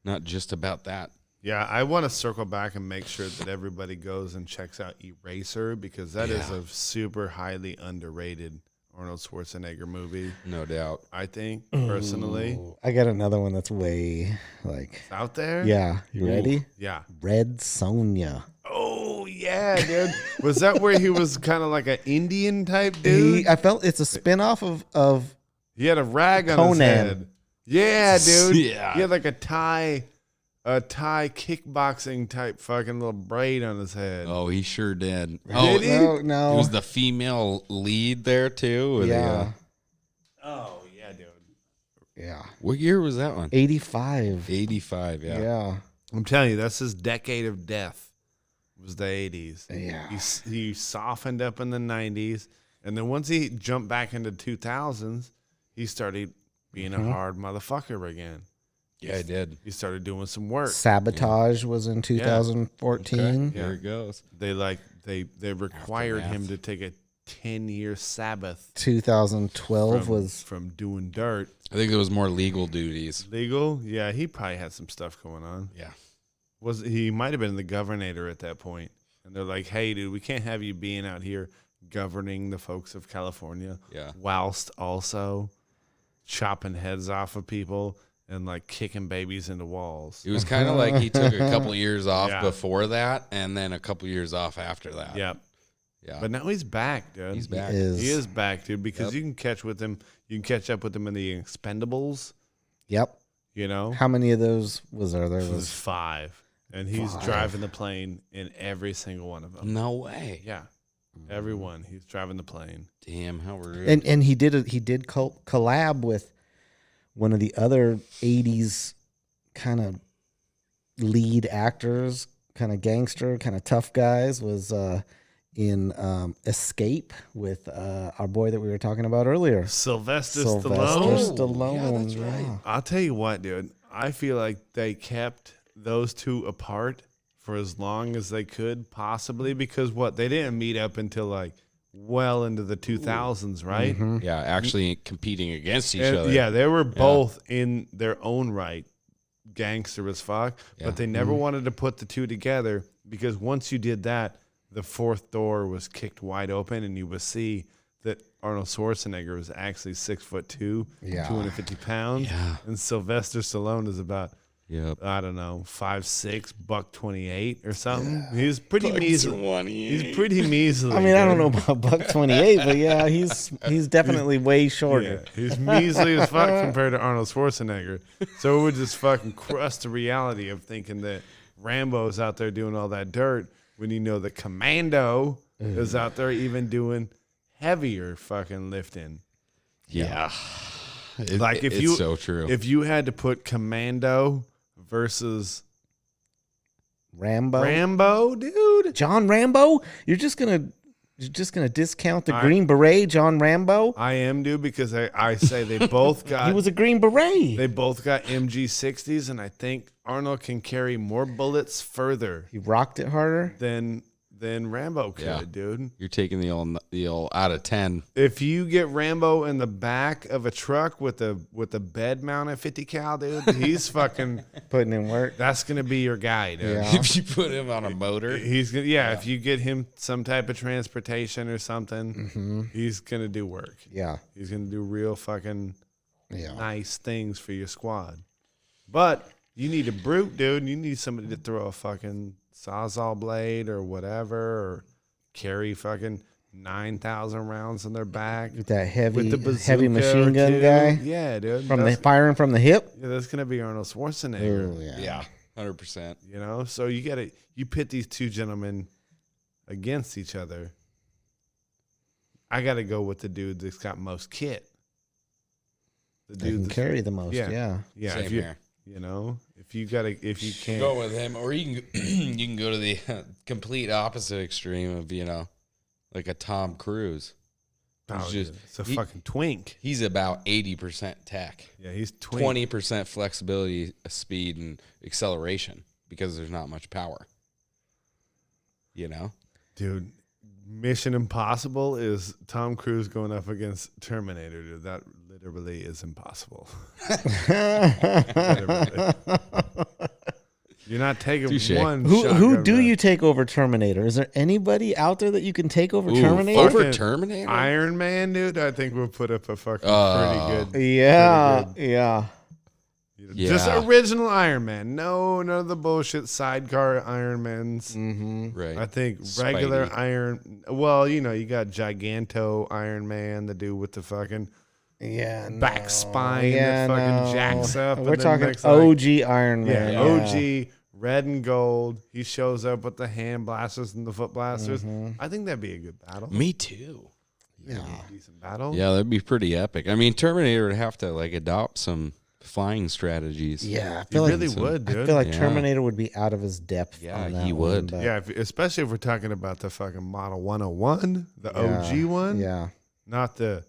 not just about that. Yeah, I want to circle back and make sure that everybody goes and checks out Eraser because that is a super highly underrated Arnold Schwarzenegger movie. No doubt. I think, personally. I got another one that's way like. It's out there? Yeah. You ready? Yeah. Red Sonja. Oh, yeah, dude. Was that where he was kind of like an Indian type dude? I felt it's a spinoff of He had a rag on his Conan. head. Yeah, dude. Yeah. He had like a Thai kickboxing type fucking little braid on his head. Oh, he sure did. Did Oh, he? No. He was the female lead there too. With Yeah. Oh, yeah, dude. Yeah. what year was that one? 85. 85. Yeah. Yeah. I'm telling you, that's his decade of death. Was the 80s. Yeah. He softened up in the 90s, and then once he jumped back into 2000s, he started being a hard motherfucker again. Yeah, he did. He started doing some work. Sabotage was in 2014. Okay, here it goes. They required him to take a 10-year Sabbath 2012 was from doing dirt. I think there was more legal duties. Legal? Yeah, he probably had some stuff going on. Yeah. He might have been the governor at that point. And they're like, hey, dude, we can't have you being out here governing the folks of California. Yeah. Whilst also chopping heads off of people and like kicking babies into walls. It was kind of like he took a couple years off Yeah. before that and then a couple years off after that. Yep. Yeah. But now he's back, dude. He's back. He is back, dude, because Yep. you can catch with him. You can catch up with him in the Expendables, Yep. you know? How many of those was there? There There's was 5. And he's 5. driving the plane in every single one of them. No way. Yeah. Everyone. He's driving the plane. Damn, how rude. and he did collab with one of the other 80s kind of lead actors, kind of gangster, kind of tough guys, was in Escape with our boy that we were talking about earlier. Sylvester Sylvester Stallone. Stallone. yeah, that's right. I'll tell you what, dude. I feel like they kept those two apart for as long as they could, possibly, because they didn't meet up until like well into the 2000s, right? Yeah, actually competing against each And, other. yeah, they were both in their own right gangster as fuck, Yeah. but they never wanted to put the two together because once you did that, the fourth door was kicked wide open, and you would see that Arnold Schwarzenegger was actually 6'2", Yeah. 250 pounds, Yeah. and Sylvester Stallone is about Yep. I don't know, 5'6", $128 or something. He's pretty measly. He's pretty measly. I mean, I don't know dude. about buck 28, but yeah, he's definitely way shorter. Yeah, he's measly as fuck compared to Arnold Schwarzenegger. So it would just fucking crush the reality of thinking that Rambo's out there doing all that dirt when you know the Commando is out there even doing heavier fucking lifting. Yeah. It's so true. If you had to put Commando versus Rambo, dude. John Rambo. You're just gonna discount the Green Beret, John Rambo. I am, dude, because I say they both got He was a Green Beret. they both got MG60s, and I think Arnold can carry more bullets further He rocked it harder. than Rambo could, Yeah. dude. You're taking the old out of 10. If you get Rambo in the back of a truck with a bed mounted 50 cal, dude, he's fucking. Putting in work. That's gonna be your guy, dude. Yeah. If you put him on a motor. He's gonna, if you get him some type of transportation or something, he's gonna do work. Yeah. He's gonna do real fucking Yeah. nice things for your squad. But you need a brute, dude. You need somebody to throw a fucking sawzall blade or whatever, or carry fucking 9,000 rounds on their back With that heavy with the bazooka heavy machine or gun two. guy Yeah, dude. firing from the hip. Yeah, that's gonna be Arnold Schwarzenegger. Oh, yeah. Yeah. 100%. You know, so you pit these two gentlemen against each other. I gotta go with the dude that's got most kit. The They can dude, carry the most. yeah. Yeah. yeah. Same If you, here. you know, if you can't, Go with him, or you can you can go to the complete opposite extreme of like a Tom Cruise. oh, He's just- dude, it's a he- fucking twink. He's about 80% tech, Yeah, he's twink. 20% flexibility, speed, and acceleration because there's not much power. You know, Dude, Mission Impossible is Tom Cruise going up against Terminator. Dude, that literally is impossible. Literally. You're not taking Touche. one. Who shotgun do run. you take over Terminator? Is there anybody out there that you can take over Ooh, Terminator? over Fucking Terminator. Iron Man, dude? I think we'll put up a fucking Oh. pretty good. Yeah, pretty yeah. Yeah. Just original Iron Man. No, none of the bullshit sidecar Iron Mans. Mm-hmm. Right. I think regular Spidey. Iron. Well, you got Giganto Iron Man, the dude with the fucking Yeah, back no. spine Yeah, that fucking no. jacks up. We're and then talking makes, like, OG Iron yeah, Man. OG red and gold. He shows up with the hand blasters and the foot blasters. Mm-hmm. I think that'd be a good battle. Me too. Yeah, a decent battle. Yeah, that'd be pretty epic. I mean, Terminator would have to like adopt some flying strategies. Yeah, I You feel like really would, I dude. feel like Yeah. Terminator would be out of his depth. Yeah, on that he one, would. but- Yeah, especially if we're talking about the fucking Model 101, the yeah, OG one, Yeah, not the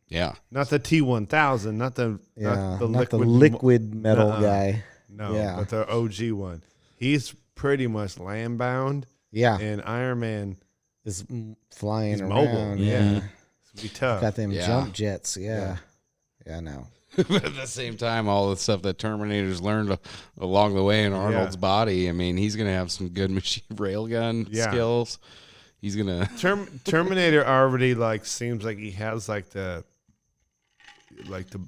Yeah. T1000, not the yeah. not the liquid metal Nuh-uh. guy. No, Yeah. but the OG one. He's pretty much land bound, Yeah, and Iron Man is flying he's around. mobile. Yeah, It's be tough. got them Yeah. jump jets. Yeah, yeah. No. But at the same time, all the stuff that Terminator's learned along the way in Arnold's body, I mean, he's going to have some good machine railgun Yeah. skills. He's going to. Terminator already seems like he has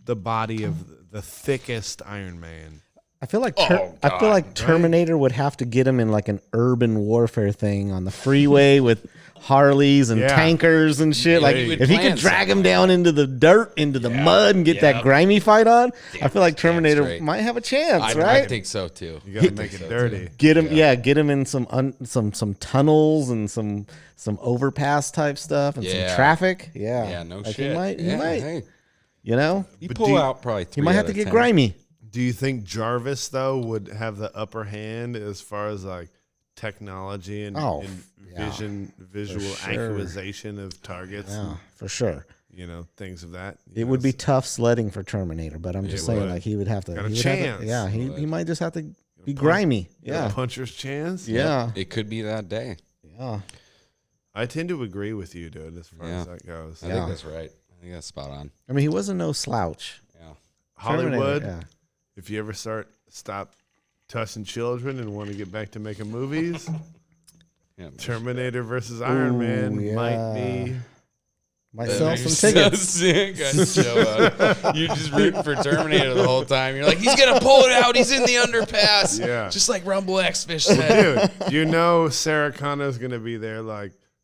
the body of the thickest Iron Man. I feel like God, Terminator would have to get him in like an urban warfare thing on the freeway with Harleys and Yeah. tankers and shit. Like he would if he could plan drag him something. down into the dirt, into the mud, and get that grimy fight on, I feel like Terminator straight. might have a chance, I right? think so too. You got to make it dirty. Get him, get him in some tunnels and some overpass type stuff and Yeah. some traffic. Yeah, Yeah, no Like, shit. He might, Hey, you know, he But pull do you- out probably 3 he might have out to of get 10. grimy. Do you think Jarvis though would have the upper hand as far as technology and, Oh, and yeah. visual sure. acquisition of targets? Yeah, for sure. And, things of that. It would be tough sledding for Terminator, but I'm just saying, would. like he would have to. Got a he would have to- chance. yeah, he might just have to be grimy. Yeah. Yeah, Puncher's chance. yeah, It could be that day. yeah. I tend to agree with you, dude, as far Yeah. as that goes. I Yeah. think that's right. I think that's spot on. I mean, he wasn't no slouch. Yeah. Hollywood, Terminator, if you ever stop touching children and want to get back to making movies, Yeah. Terminator versus Iron Ooh, Man might yeah. be. Might sell some So tickets. sick. I show up. You're just rooting for Terminator the whole time. You're like, he's gonna pull it out. He's in the underpass. Yeah. Just like Rumble X Fish said. Dude, Sarah Connor's gonna be there.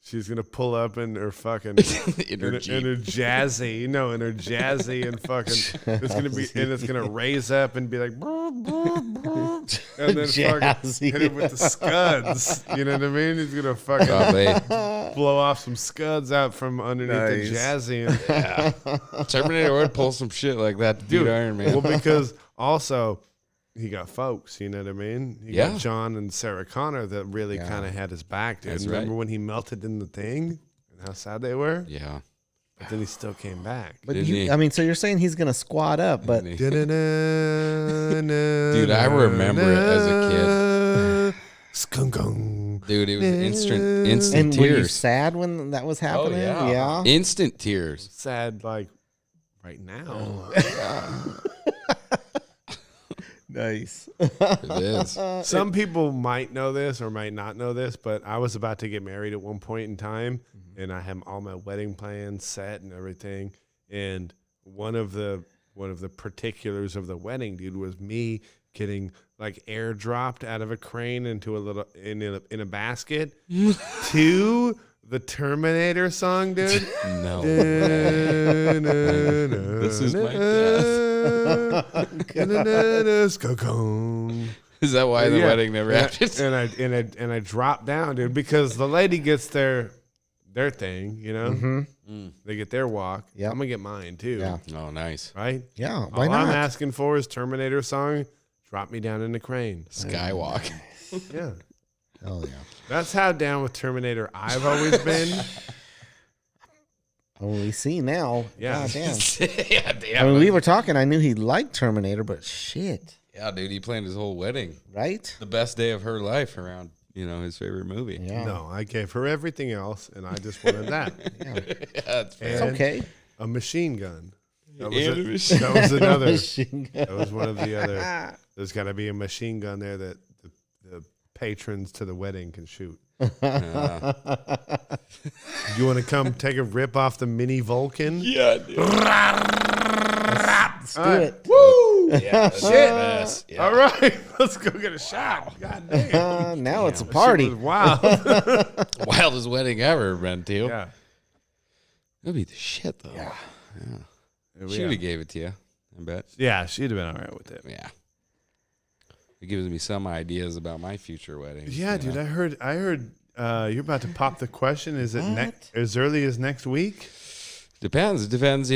She's gonna pull up in her fucking In her in her Jeep. jazzy, in her jazzy and fucking. It's gonna raise up and be like, "Brr, brr, brr," and then fucking Jazzy. hit it with the scuds. You know what I mean? He's gonna fucking Probably. blow off some scuds out from underneath the jazzy. And, Terminator would pull some shit like that to beat Iron Man. well, because also he got folks, you know what I mean? He Yeah. got John and Sarah Connor that really kind of had his back, dude. That's Remember right. when he melted in the thing and how sad they were? Yeah. But then he still came back. But Didn't he? I mean, so you're saying he's gonna squat up, but Dude, Dude, I remember it as a kid. Skunkung. Dude, it was and instant were you tears. sad when that was happening? yeah. Instant tears. Sad, right now. Nice. It is. Some people might know this or might not know this, but I was about to get married at one point in time, and I had all my wedding plans set and everything. And one of the particulars of the wedding, dude, was me getting airdropped out of a crane into in a basket to the Terminator song, dude. No. This is my death. Is that why the wedding never happened? And I dropped down, dude, because the lady gets there their thing, you know? They get their walk. Yep. I'm going to get mine too. Yeah. Oh, nice. Right? Yeah. Why All not? I'm asking for is Terminator song, Drop Me Down in the Crane. Skywalk. Yeah. Oh yeah. That's how down with Terminator I've always been. Oh, we see now. Yeah. God damn. Yeah, I damn. mean, we were talking. I knew he liked Terminator, but shit, Yeah, dude, he planned his whole wedding. right? The best day of her life around, his favorite movie. Yeah. No, I gave her everything else, and I just wanted that. Yeah, that's fair. It's And okay. a machine gun. That was, And a- a machine- that was another. Machine gun. That was one of the other. There's got to be a machine gun there that the patrons to the wedding can shoot. You want to come take a rip off the mini Vulcan? Yeah, dude. Let's do it. Woo! Yeah, shit. Yeah. All right, let's go get a shot. God damn. Now it's a That party. shit was wild. Wildest wedding ever been to. Yeah. That'd be the shit, though. Yeah. She would have gave it to you, I bet. Yeah, she'd have been all right with it. Yeah. It gives me some ideas about my future weddings. Yeah, you dude, know? I heard you're about to pop the question. Is it What? as early as next week? Depends. It depends,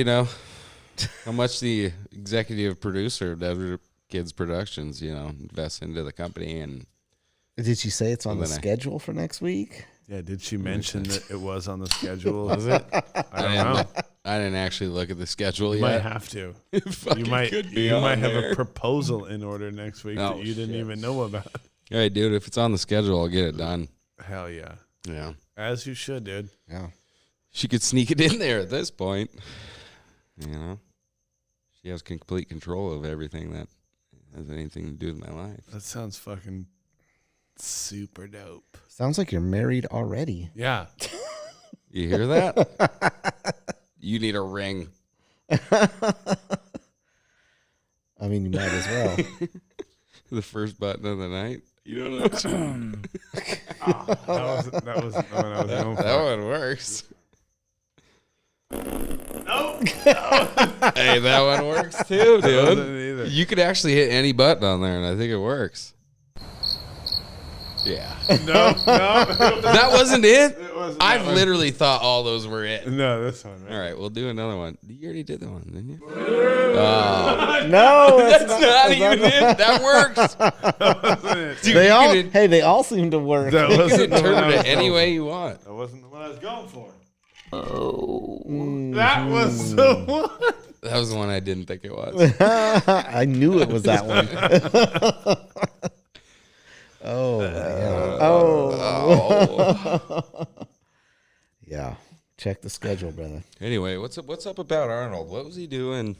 how much the executive producer of Desert Kids Productions, invests into the company. And Did she say it's on the Then I- schedule for next week? Yeah, did she mention that it was on the schedule? was it? I don't know. I didn't actually look at the schedule You might yet. have to. Fucking You might could be you on might have there. a proposal in order next week Oh, that you didn't shit. even know about. All right, dude. If it's on the schedule, I'll get it done. Hell yeah. Yeah. As you should, dude. Yeah. She could sneak it in there at this point. She has complete control of everything that has anything to do with my life. That sounds fucking super dope. Sounds like you're married already. Yeah. You hear that? You need a ring. I mean, you might as well. The first button of the night. You don't know. That was the one I was going for. That one works. Nope. Hey, that one works too, That wasn't dude. it either. You could actually hit any button on there, and I think it works. Yeah. No. That wasn't it? wasn't I've that one. literally thought all those were it. No, this one. Right? All right, we'll do another one. You already did that one, didn't you? Oh, No, that's not even it. That works. That wasn't it. Dude, They you all, can hey, they all seem to work. That wasn't the one I interpret was it any going way you want. for. That wasn't the one I was going for. Mm. That was the one. That was the one I didn't think it was. I knew it was that one. Oh, yeah. Oh. Yeah. Check the schedule, brother. Anyway, what's up about Arnold? What was he doing?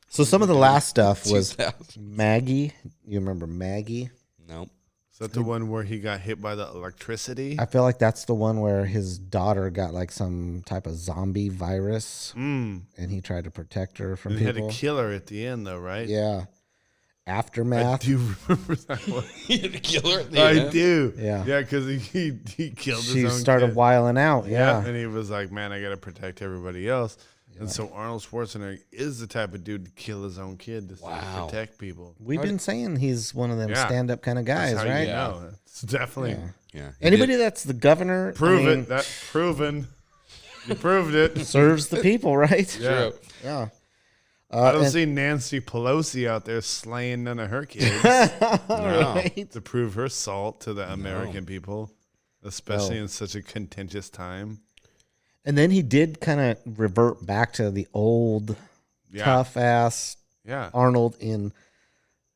So some of the last stuff was 2000? Maggie. You remember Maggie? Nope. Is that the one where he got hit by the electricity? I feel like that's the one where his daughter got like some type of zombie virus, and he tried to protect her from And he had people. to kill her at the end, though, right? Yeah. I Aftermath. do remember that one. He had to kill her at the I end? do. Yeah. Yeah, because he killed his She own started kid. wiling out. Yeah. Yeah. And he was like, man, I got to protect everybody else. And so Arnold Schwarzenegger is the type of dude to kill his own kid to Wow. protect people. We've been saying he's one of them Yeah. stand-up kind of guys, That's how right? you know. It's definitely Yeah. Yeah. He Anybody did- that's the governor prove I mean, it. That's proven. You proved it. serves the people, right? Yeah. True. Yeah. I don't and- see Nancy Pelosi out there slaying none of her kids right? to prove her salt to the American people, especially No. in such a contentious time. And then he did kind of revert back to the old Yeah. tough ass Yeah. Arnold in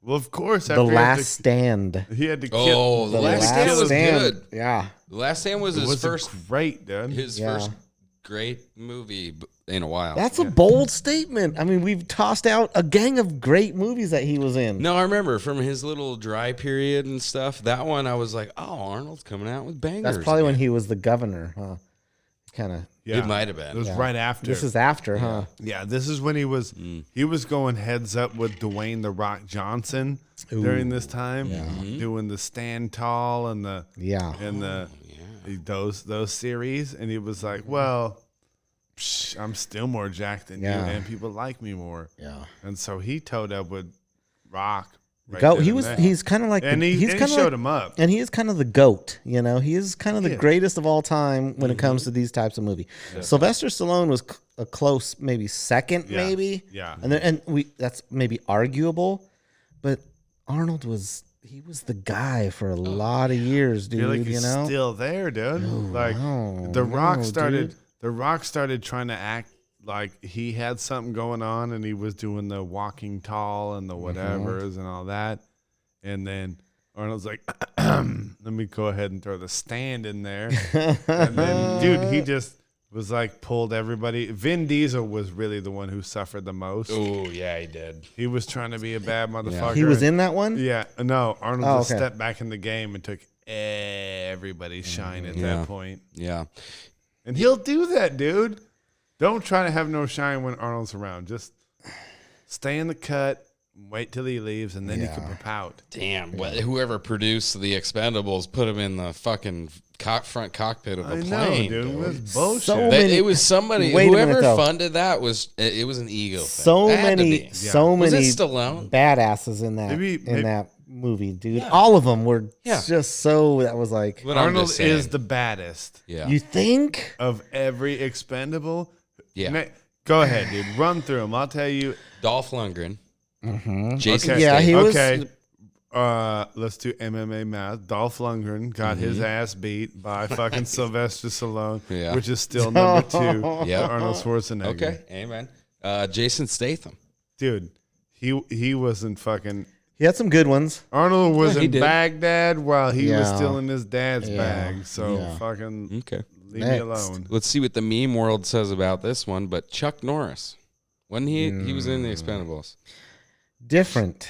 Well, of course. The after Last Stand. he had to kill. Oh, The Last Stand was good. Yeah. The Last Stand was It his was first great, dude. Yeah. first great movie in a while. That's a bold statement. I mean, we've tossed out a gang of great movies that he was in. No, I remember from his little dry period and stuff. That one, I was like, "Oh, Arnold's coming out with bangers." That's probably when again. he was the governor, huh? Kind of. Yeah. It might have It been. was right after. This is after, huh? Yeah, this is when he was going heads up with Dwayne the Rock Johnson during this time, doing the Stand Tall and the Yeah. those series, and he was like, well, I'm still more jacked than Yeah. you, and people like me more. Yeah. And so he towed up with Rock right goat. then He and was. there. He's kind of like. And he he's kind of showed him up. And he is kind of the GOAT, you know. He is kind of the Yeah. greatest of all time when it comes to these types of movies. Sylvester Stallone was a close, maybe second, Yeah. maybe. Yeah. And that's maybe arguable, but Arnold was the guy for a lot of years, I dude. feel like he's you know, still there, dude. like no, The Rock no, started. dude. The Rock started trying to act like he had something going on, and he was doing the walking tall and the whatevers and all that. And then Arnold's like, "Let me go ahead and throw the stand in there." And then, dude, he just was like pulled everybody. Vin Diesel was really the one who suffered the most. Oh yeah, he did. He was trying to be a bad motherfucker. He was in that one. Yeah, no, Arnold Oh, just okay. stepped back in the game and took everybody's shine at Yeah. that point. Yeah. And he'll do that, dude. Don't try to have no shine when Arnold's around. Just stay in the cut, wait till he leaves, and then you can pop out. Damn. Well, whoever produced the Expendables put him in the fucking front cockpit of a I know, plane. dude. It dude. was bullshit. So That- many- it was somebody. Wait a minute, Whoever though. funded that was it was an ego. Thing. So It had to many, be. so Was many it Stallone? badasses in that Maybe- that movie, dude. All of them were Yeah. just so. That was like, But I'm Arnold just saying. is the baddest Yeah. you think? of every expendable. Yeah. Go ahead, dude. Run through them. I'll tell you. Dolph Lundgren. Jason. Okay. Yeah, he was. Okay. Let's do MMA math. Dolph Lundgren got his ass beat by fucking Sylvester Stallone, Yeah. which is still number 2 Yep. for Arnold Schwarzenegger. Okay. Amen. Jason Statham. Dude, he wasn't fucking. He had some good ones. Arnold was Yeah, he in did. Baghdad while he was Yeah. still in his dad's Yeah. bag. So Yeah. fucking Okay. leave me Next. alone. Let's see what the meme world says about this one. But Chuck Norris, when he was in the Expendables, Different.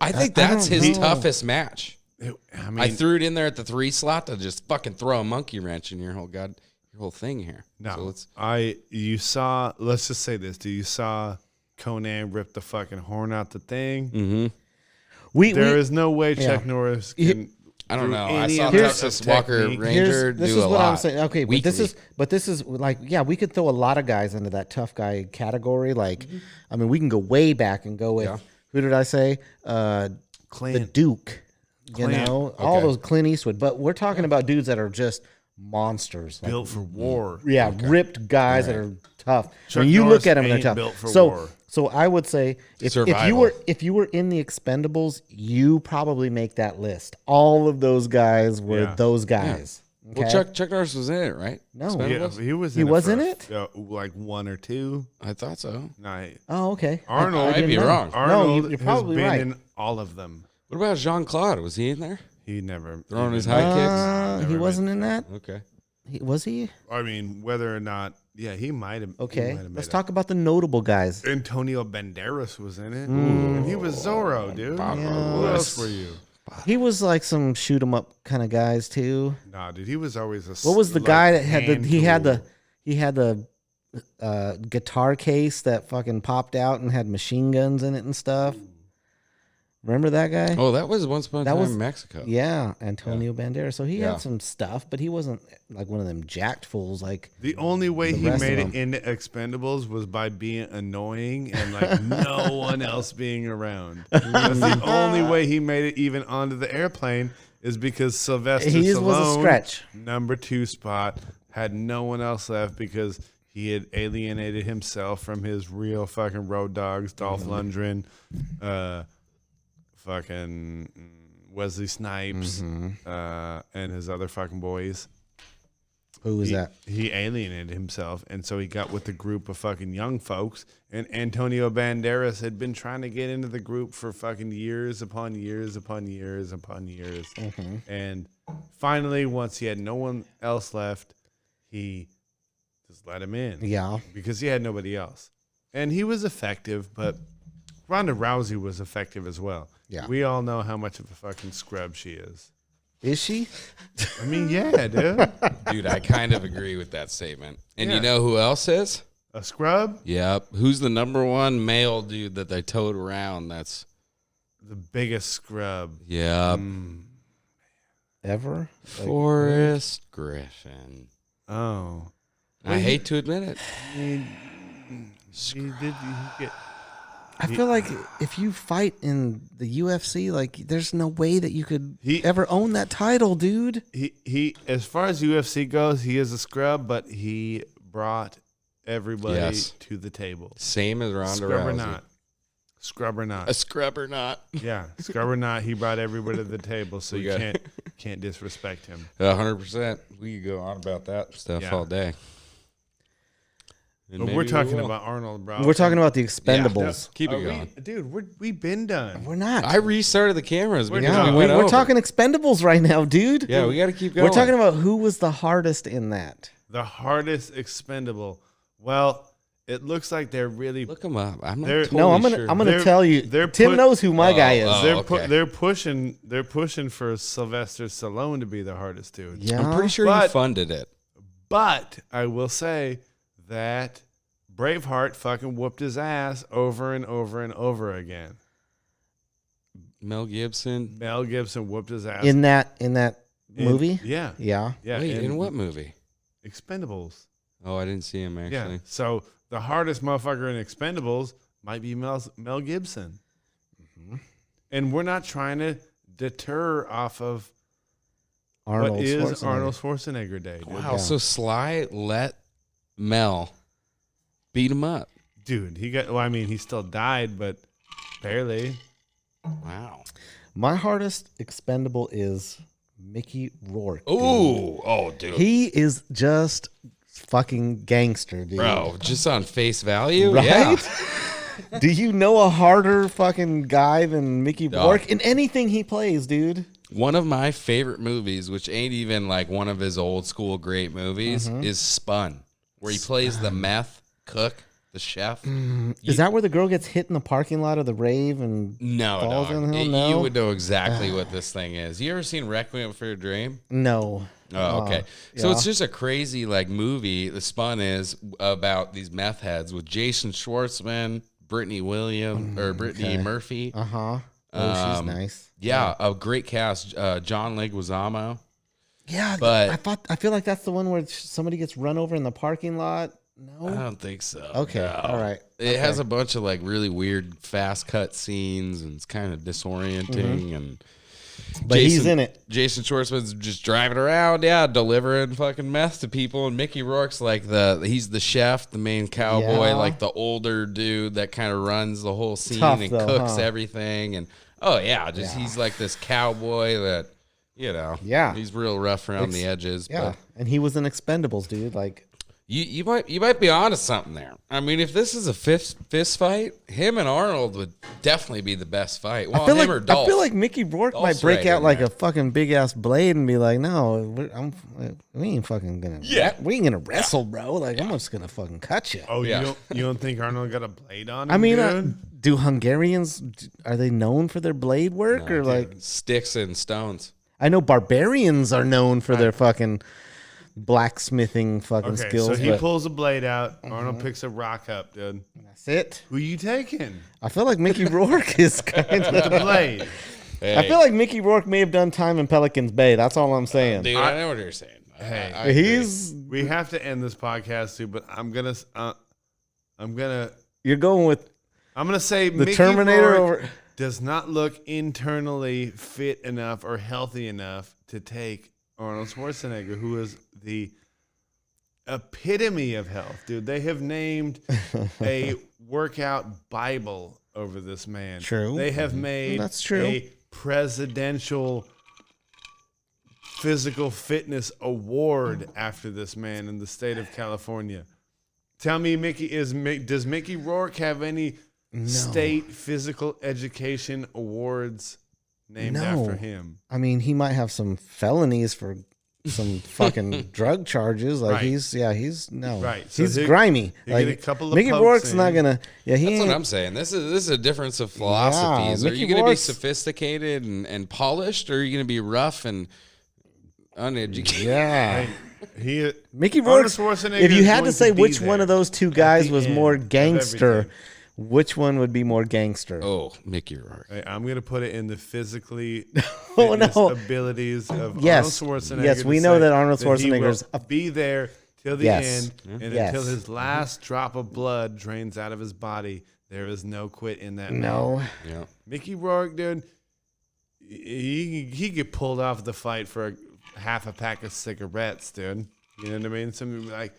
I think I that's don't his know. toughest match. I mean, I threw it in there at the 3 slot to just fucking throw a monkey wrench in your whole thing here. no. So let's, You saw. Let's just say this. You saw Conan rip the fucking horn out the thing. There is no way Chuck Norris can. I don't through know. I any saw amount Texas of Walker technique. Ranger This do is a what lot. I'm saying. Okay, weekly. but this is like, yeah, we could throw a lot of guys into that tough guy category. Like, I mean, we can go way back and go with who did I say? The Clint. Duke. You Clint. know, all those Clint Eastwood. But we're talking about dudes that are just monsters. Like, Built for war. yeah, ripped guys that are tough. Chuck When you Norris look at them, they're ain't tough. built for so, war. so I would say if you Survival. were in the Expendables, you probably make that list. All of those guys were Yeah. those guys. Well, okay? Chuck Norris was in it, right? No. Yeah, Expendables? he was. He In was for in a- it? like 1 or 2. I thought so. No, Oh, okay. Arnold. I might didn't be know. wrong. Arnold you're has probably been right. in all of them. What about Jean Claude? Was he in there? He never Throwing his even- high kicks? He wasn't in that. Okay. Was he? I mean, whether or not, yeah, he might have. Okay. Let's talk about the notable guys. Antonio Banderas was in it, and he was Zorro, dude. Who else were you? He was like some shoot 'em up kind of guys too. Nah, dude, he was always a. What was the guy that had hand he had tool. the guitar case that fucking popped out and had machine guns in it and stuff? Remember that guy? Oh, that was once upon a That time was- in Mexico. Yeah, Antonio Banderas. So he Yeah. had some stuff, but he wasn't like one of them jacked fools. Like, The only way The he rest of made it them. into Expendables was by being annoying and like no one else being around. That's the only way he made it even onto the airplane is because Sylvester He Stallone, was a stretch. number 2 spot, had no one else left because he had alienated himself from his real fucking road dogs, Dolph Lundgren, fucking Wesley Snipes, and his other fucking boys. who was that? He alienated himself, and so he got with the group of fucking young folks. And Antonio Banderas had been trying to get into the group for fucking years upon years upon years upon years. And finally, once he had no one else left, he just let him in. Yeah. Because he had nobody else. And he was effective, but Ronda Rousey was effective as well. Yeah. We all know how much of a fucking scrub she is. Is she? I mean, yeah, dude. Dude, I kind of agree with that statement. And Yeah. you know who else is? A scrub? Yep. Who's the number one male dude that they towed around? That's The biggest scrub. yep. Ever? Like, Forrest Griffin. Oh. I hate to admit it. He did. I feel like if you fight in the UFC, like there's no way that you could ever own that title, dude. He as far as UFC goes, he is a scrub, but he brought everybody to the table. Same as Ronda Scrub or Rousey. not. Scrub or not. A scrub or not. Yeah, scrub or not, he brought everybody to the table, so you can't disrespect him. 100%. We could go on about that stuff all day. But we're talking about Arnold, bro. We're talking about the Expendables. Keep it going. We've been done. We're not. I restarted the cameras. We're We're talking Expendables right now, dude. Yeah, we got to keep going. We're talking about who was the hardest in that. The hardest expendable. Well, it looks like they're really. Look them up. I'm not They're- totally No, I'm sure. gonna tell you. Tim knows who my guy is. They're pushing for Sylvester Stallone to be the hardest dude. Yeah, I'm pretty sure he funded it. But I will say that Braveheart fucking whooped his ass over and over and over again. Mel Gibson. Mel Gibson whooped his ass in that movie. Yeah. Yeah. Wait, in what movie? Expendables. Oh, I didn't see him actually. Yeah. So the hardest motherfucker in Expendables might be Mel Gibson. Mm-hmm. And we're not trying to deter off of Arnold what is Schwarzenegger. Arnold Schwarzenegger Day. Dude. Wow. So Sly let Mel beat him up. Dude, he still died, but barely. Wow. My hardest expendable is Mickey Rourke. Oh, dude. He is just fucking gangster, dude. Bro, just on face value? Right? Yeah. Do you know a harder fucking guy than Mickey Dog. Rourke in anything he plays, dude? One of my favorite movies, which ain't even like one of his old school great movies, is Spun, where he plays the meth cook, the chef. Is that where the girl gets hit in the parking lot of the rave and No, falls dog. down the hill? You No? would know exactly what this thing is. You ever seen Requiem for a Dream? No. Oh, okay. So yeah. it's just a crazy like movie. The Spun is about these meth heads with Jason Schwartzman, Brittany Murphy. Uh-huh. Oh, she's nice. Yeah, a great cast. John Leguizamo. Yeah, But- I feel like that's the one where somebody gets run over in the parking lot. I No. don't think so. Okay. No. All right. It has a bunch of like really weird fast cut scenes and it's kind of disorienting and But he's in it. Jason Schwartzman's just driving around, delivering fucking meth to people, and Mickey Rourke's like he's the chef, the main cowboy, Yeah. like the older dude that kind of runs the whole scene Tough, and though, cooks huh? everything, and he's like this cowboy that Yeah. he's real rough around the edges. Yeah. But And he was in Expendables, dude. Like, you might be onto something there. I mean, if this is a fist fight, him and Arnold would definitely be the best fight. Well, him or Dolph. I feel like Mickey Rourke Dolph's might break right out in like there. a fucking big ass blade and be like, "No, we ain't fucking gonna. We ain't gonna wrestle, bro. Like, I'm just gonna fucking cut you." Oh, Yeah. you don't think Arnold got a blade on him? I mean, dude? do Hungarians are they known for their blade work or like? sticks and stones. I know barbarians are known for their fucking blacksmithing fucking Okay, skills. so he but pulls a blade out. Arnold picks a rock up, dude. that's it. Who you taking? I feel like Mickey Rourke is kind of. The blade. I feel like Mickey Rourke may have done time in Pelican's Bay. That's all I'm saying. Dude, I know what you're saying. Hey, I agree. He's We have to end this podcast too, but I'm gonna you're going with say the Mickey Terminator Rourke over. does not look internally fit enough or healthy enough to take Arnold Schwarzenegger, who is the epitome of health, dude. They have named a workout Bible over this man. True. They have made That's true. a presidential physical fitness award after this man in the state of California. Tell me, does Mickey Rourke have any state physical education awards named after him? I mean, he might have some felonies for some fucking drug charges. Like Right. he's no. Right. So He's he- grimy. he Like get a couple of Mickey pokes Rourke's in. not gonna. Yeah, he That's ain't. what I'm saying. This is a difference of philosophies. Are Mickey you going to be Rourke's- sophisticated and polished, or are you going to be rough and uneducated? Yeah. He Mickey Arnold Rourke's. Schwarzenegger If you is had to going say be which one there of those two at guys the was end more of gangster, everything. which one would be more gangster? Oh, Mickey Rourke. Hey, I'm gonna put it in the physically Oh, fitness no. abilities of Yes. Arnold Schwarzenegger. Yes, to we know say that Arnold he will Schwarzenegger's be there till the Yes. end, and Yes. until his last drop of blood drains out of his body. There is no quit in that man. No. Yeah. Mickey Rourke, dude, he get pulled off the fight for half a pack of cigarettes, dude. You know what I mean? Somebody be like,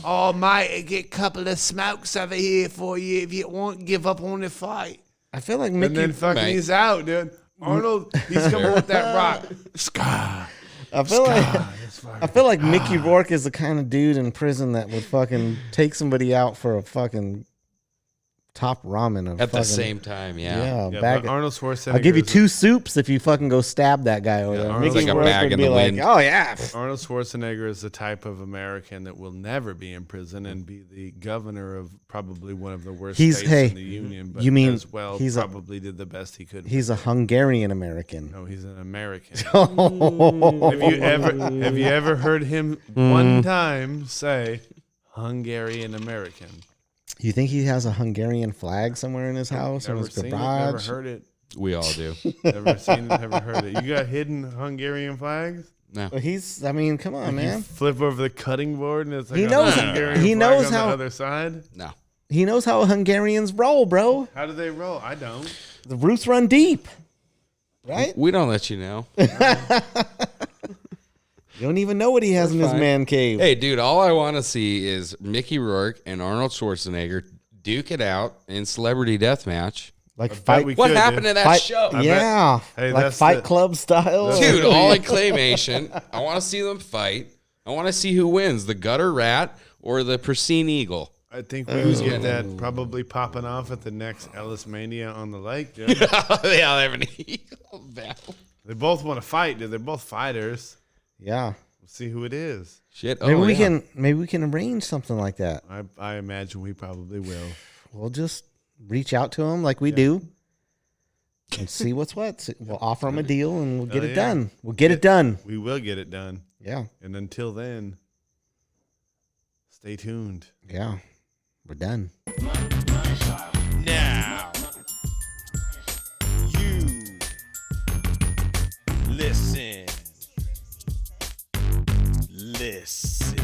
"Oh, mate, get a couple of smokes over here for you if you won't give up on the fight." I feel like And Mickey. then fucking Mate. he's out, dude. Arnold, he's coming with that rock. Scar. I feel like Mickey Rourke is the kind of dude in prison that would fucking take somebody out for a fucking top ramen. At the same time, yeah. Yeah, bag but Arnold Schwarzenegger. I'll give you is- 2 soups if you fucking go stab that guy over there. Arnold's Mickey like a Rourke bag would in be the like, wind. oh yeah. Arnold Schwarzenegger is the type of American that will never be in prison and be the governor of probably one of the worst states in the union. But you mean as well, he's a- probably did the best he could. He's a Hungarian American. No, he's an American. Oh. Have you ever heard him one time say Hungarian American? You think he has a Hungarian flag somewhere in his house or in Never his seen it, never garage? heard it. We all do. Never seen it, never heard it. You got hidden Hungarian flags? No. Well, I mean, come on, You man. flip over the cutting board and it's like He a knows- Hungarian he flag knows on how- the other side. No. He knows how Hungarians roll, bro. How do they roll? I don't. The roots run deep, right? We don't let you know. You don't even know what he has in his fine. man cave. Hey, dude, all I want to see is Mickey Rourke and Arnold Schwarzenegger duke it out in Celebrity Deathmatch. Like bet fight, we What could, happened dude. to that fight show? yeah, Hey, like that's Fight the- Club style. Dude, all in claymation. I want to see them fight. I want to see who wins, the gutter rat or the pristine eagle. I think we would get that probably popping off at the next Ellis Mania on the lake, dude. Yeah, they have an eagle battle. They both want to fight, dude. They're both fighters. Yeah, We'll see who it is. Shit. maybe yeah. we can arrange something like that. I imagine we probably will. We'll just reach out to him like we do, and see what's what. We'll offer him a deal, and we'll get it done. We'll get it done. We will get it done. Yeah, And until then, stay tuned. yeah, we're done. Now, you listen. Listen.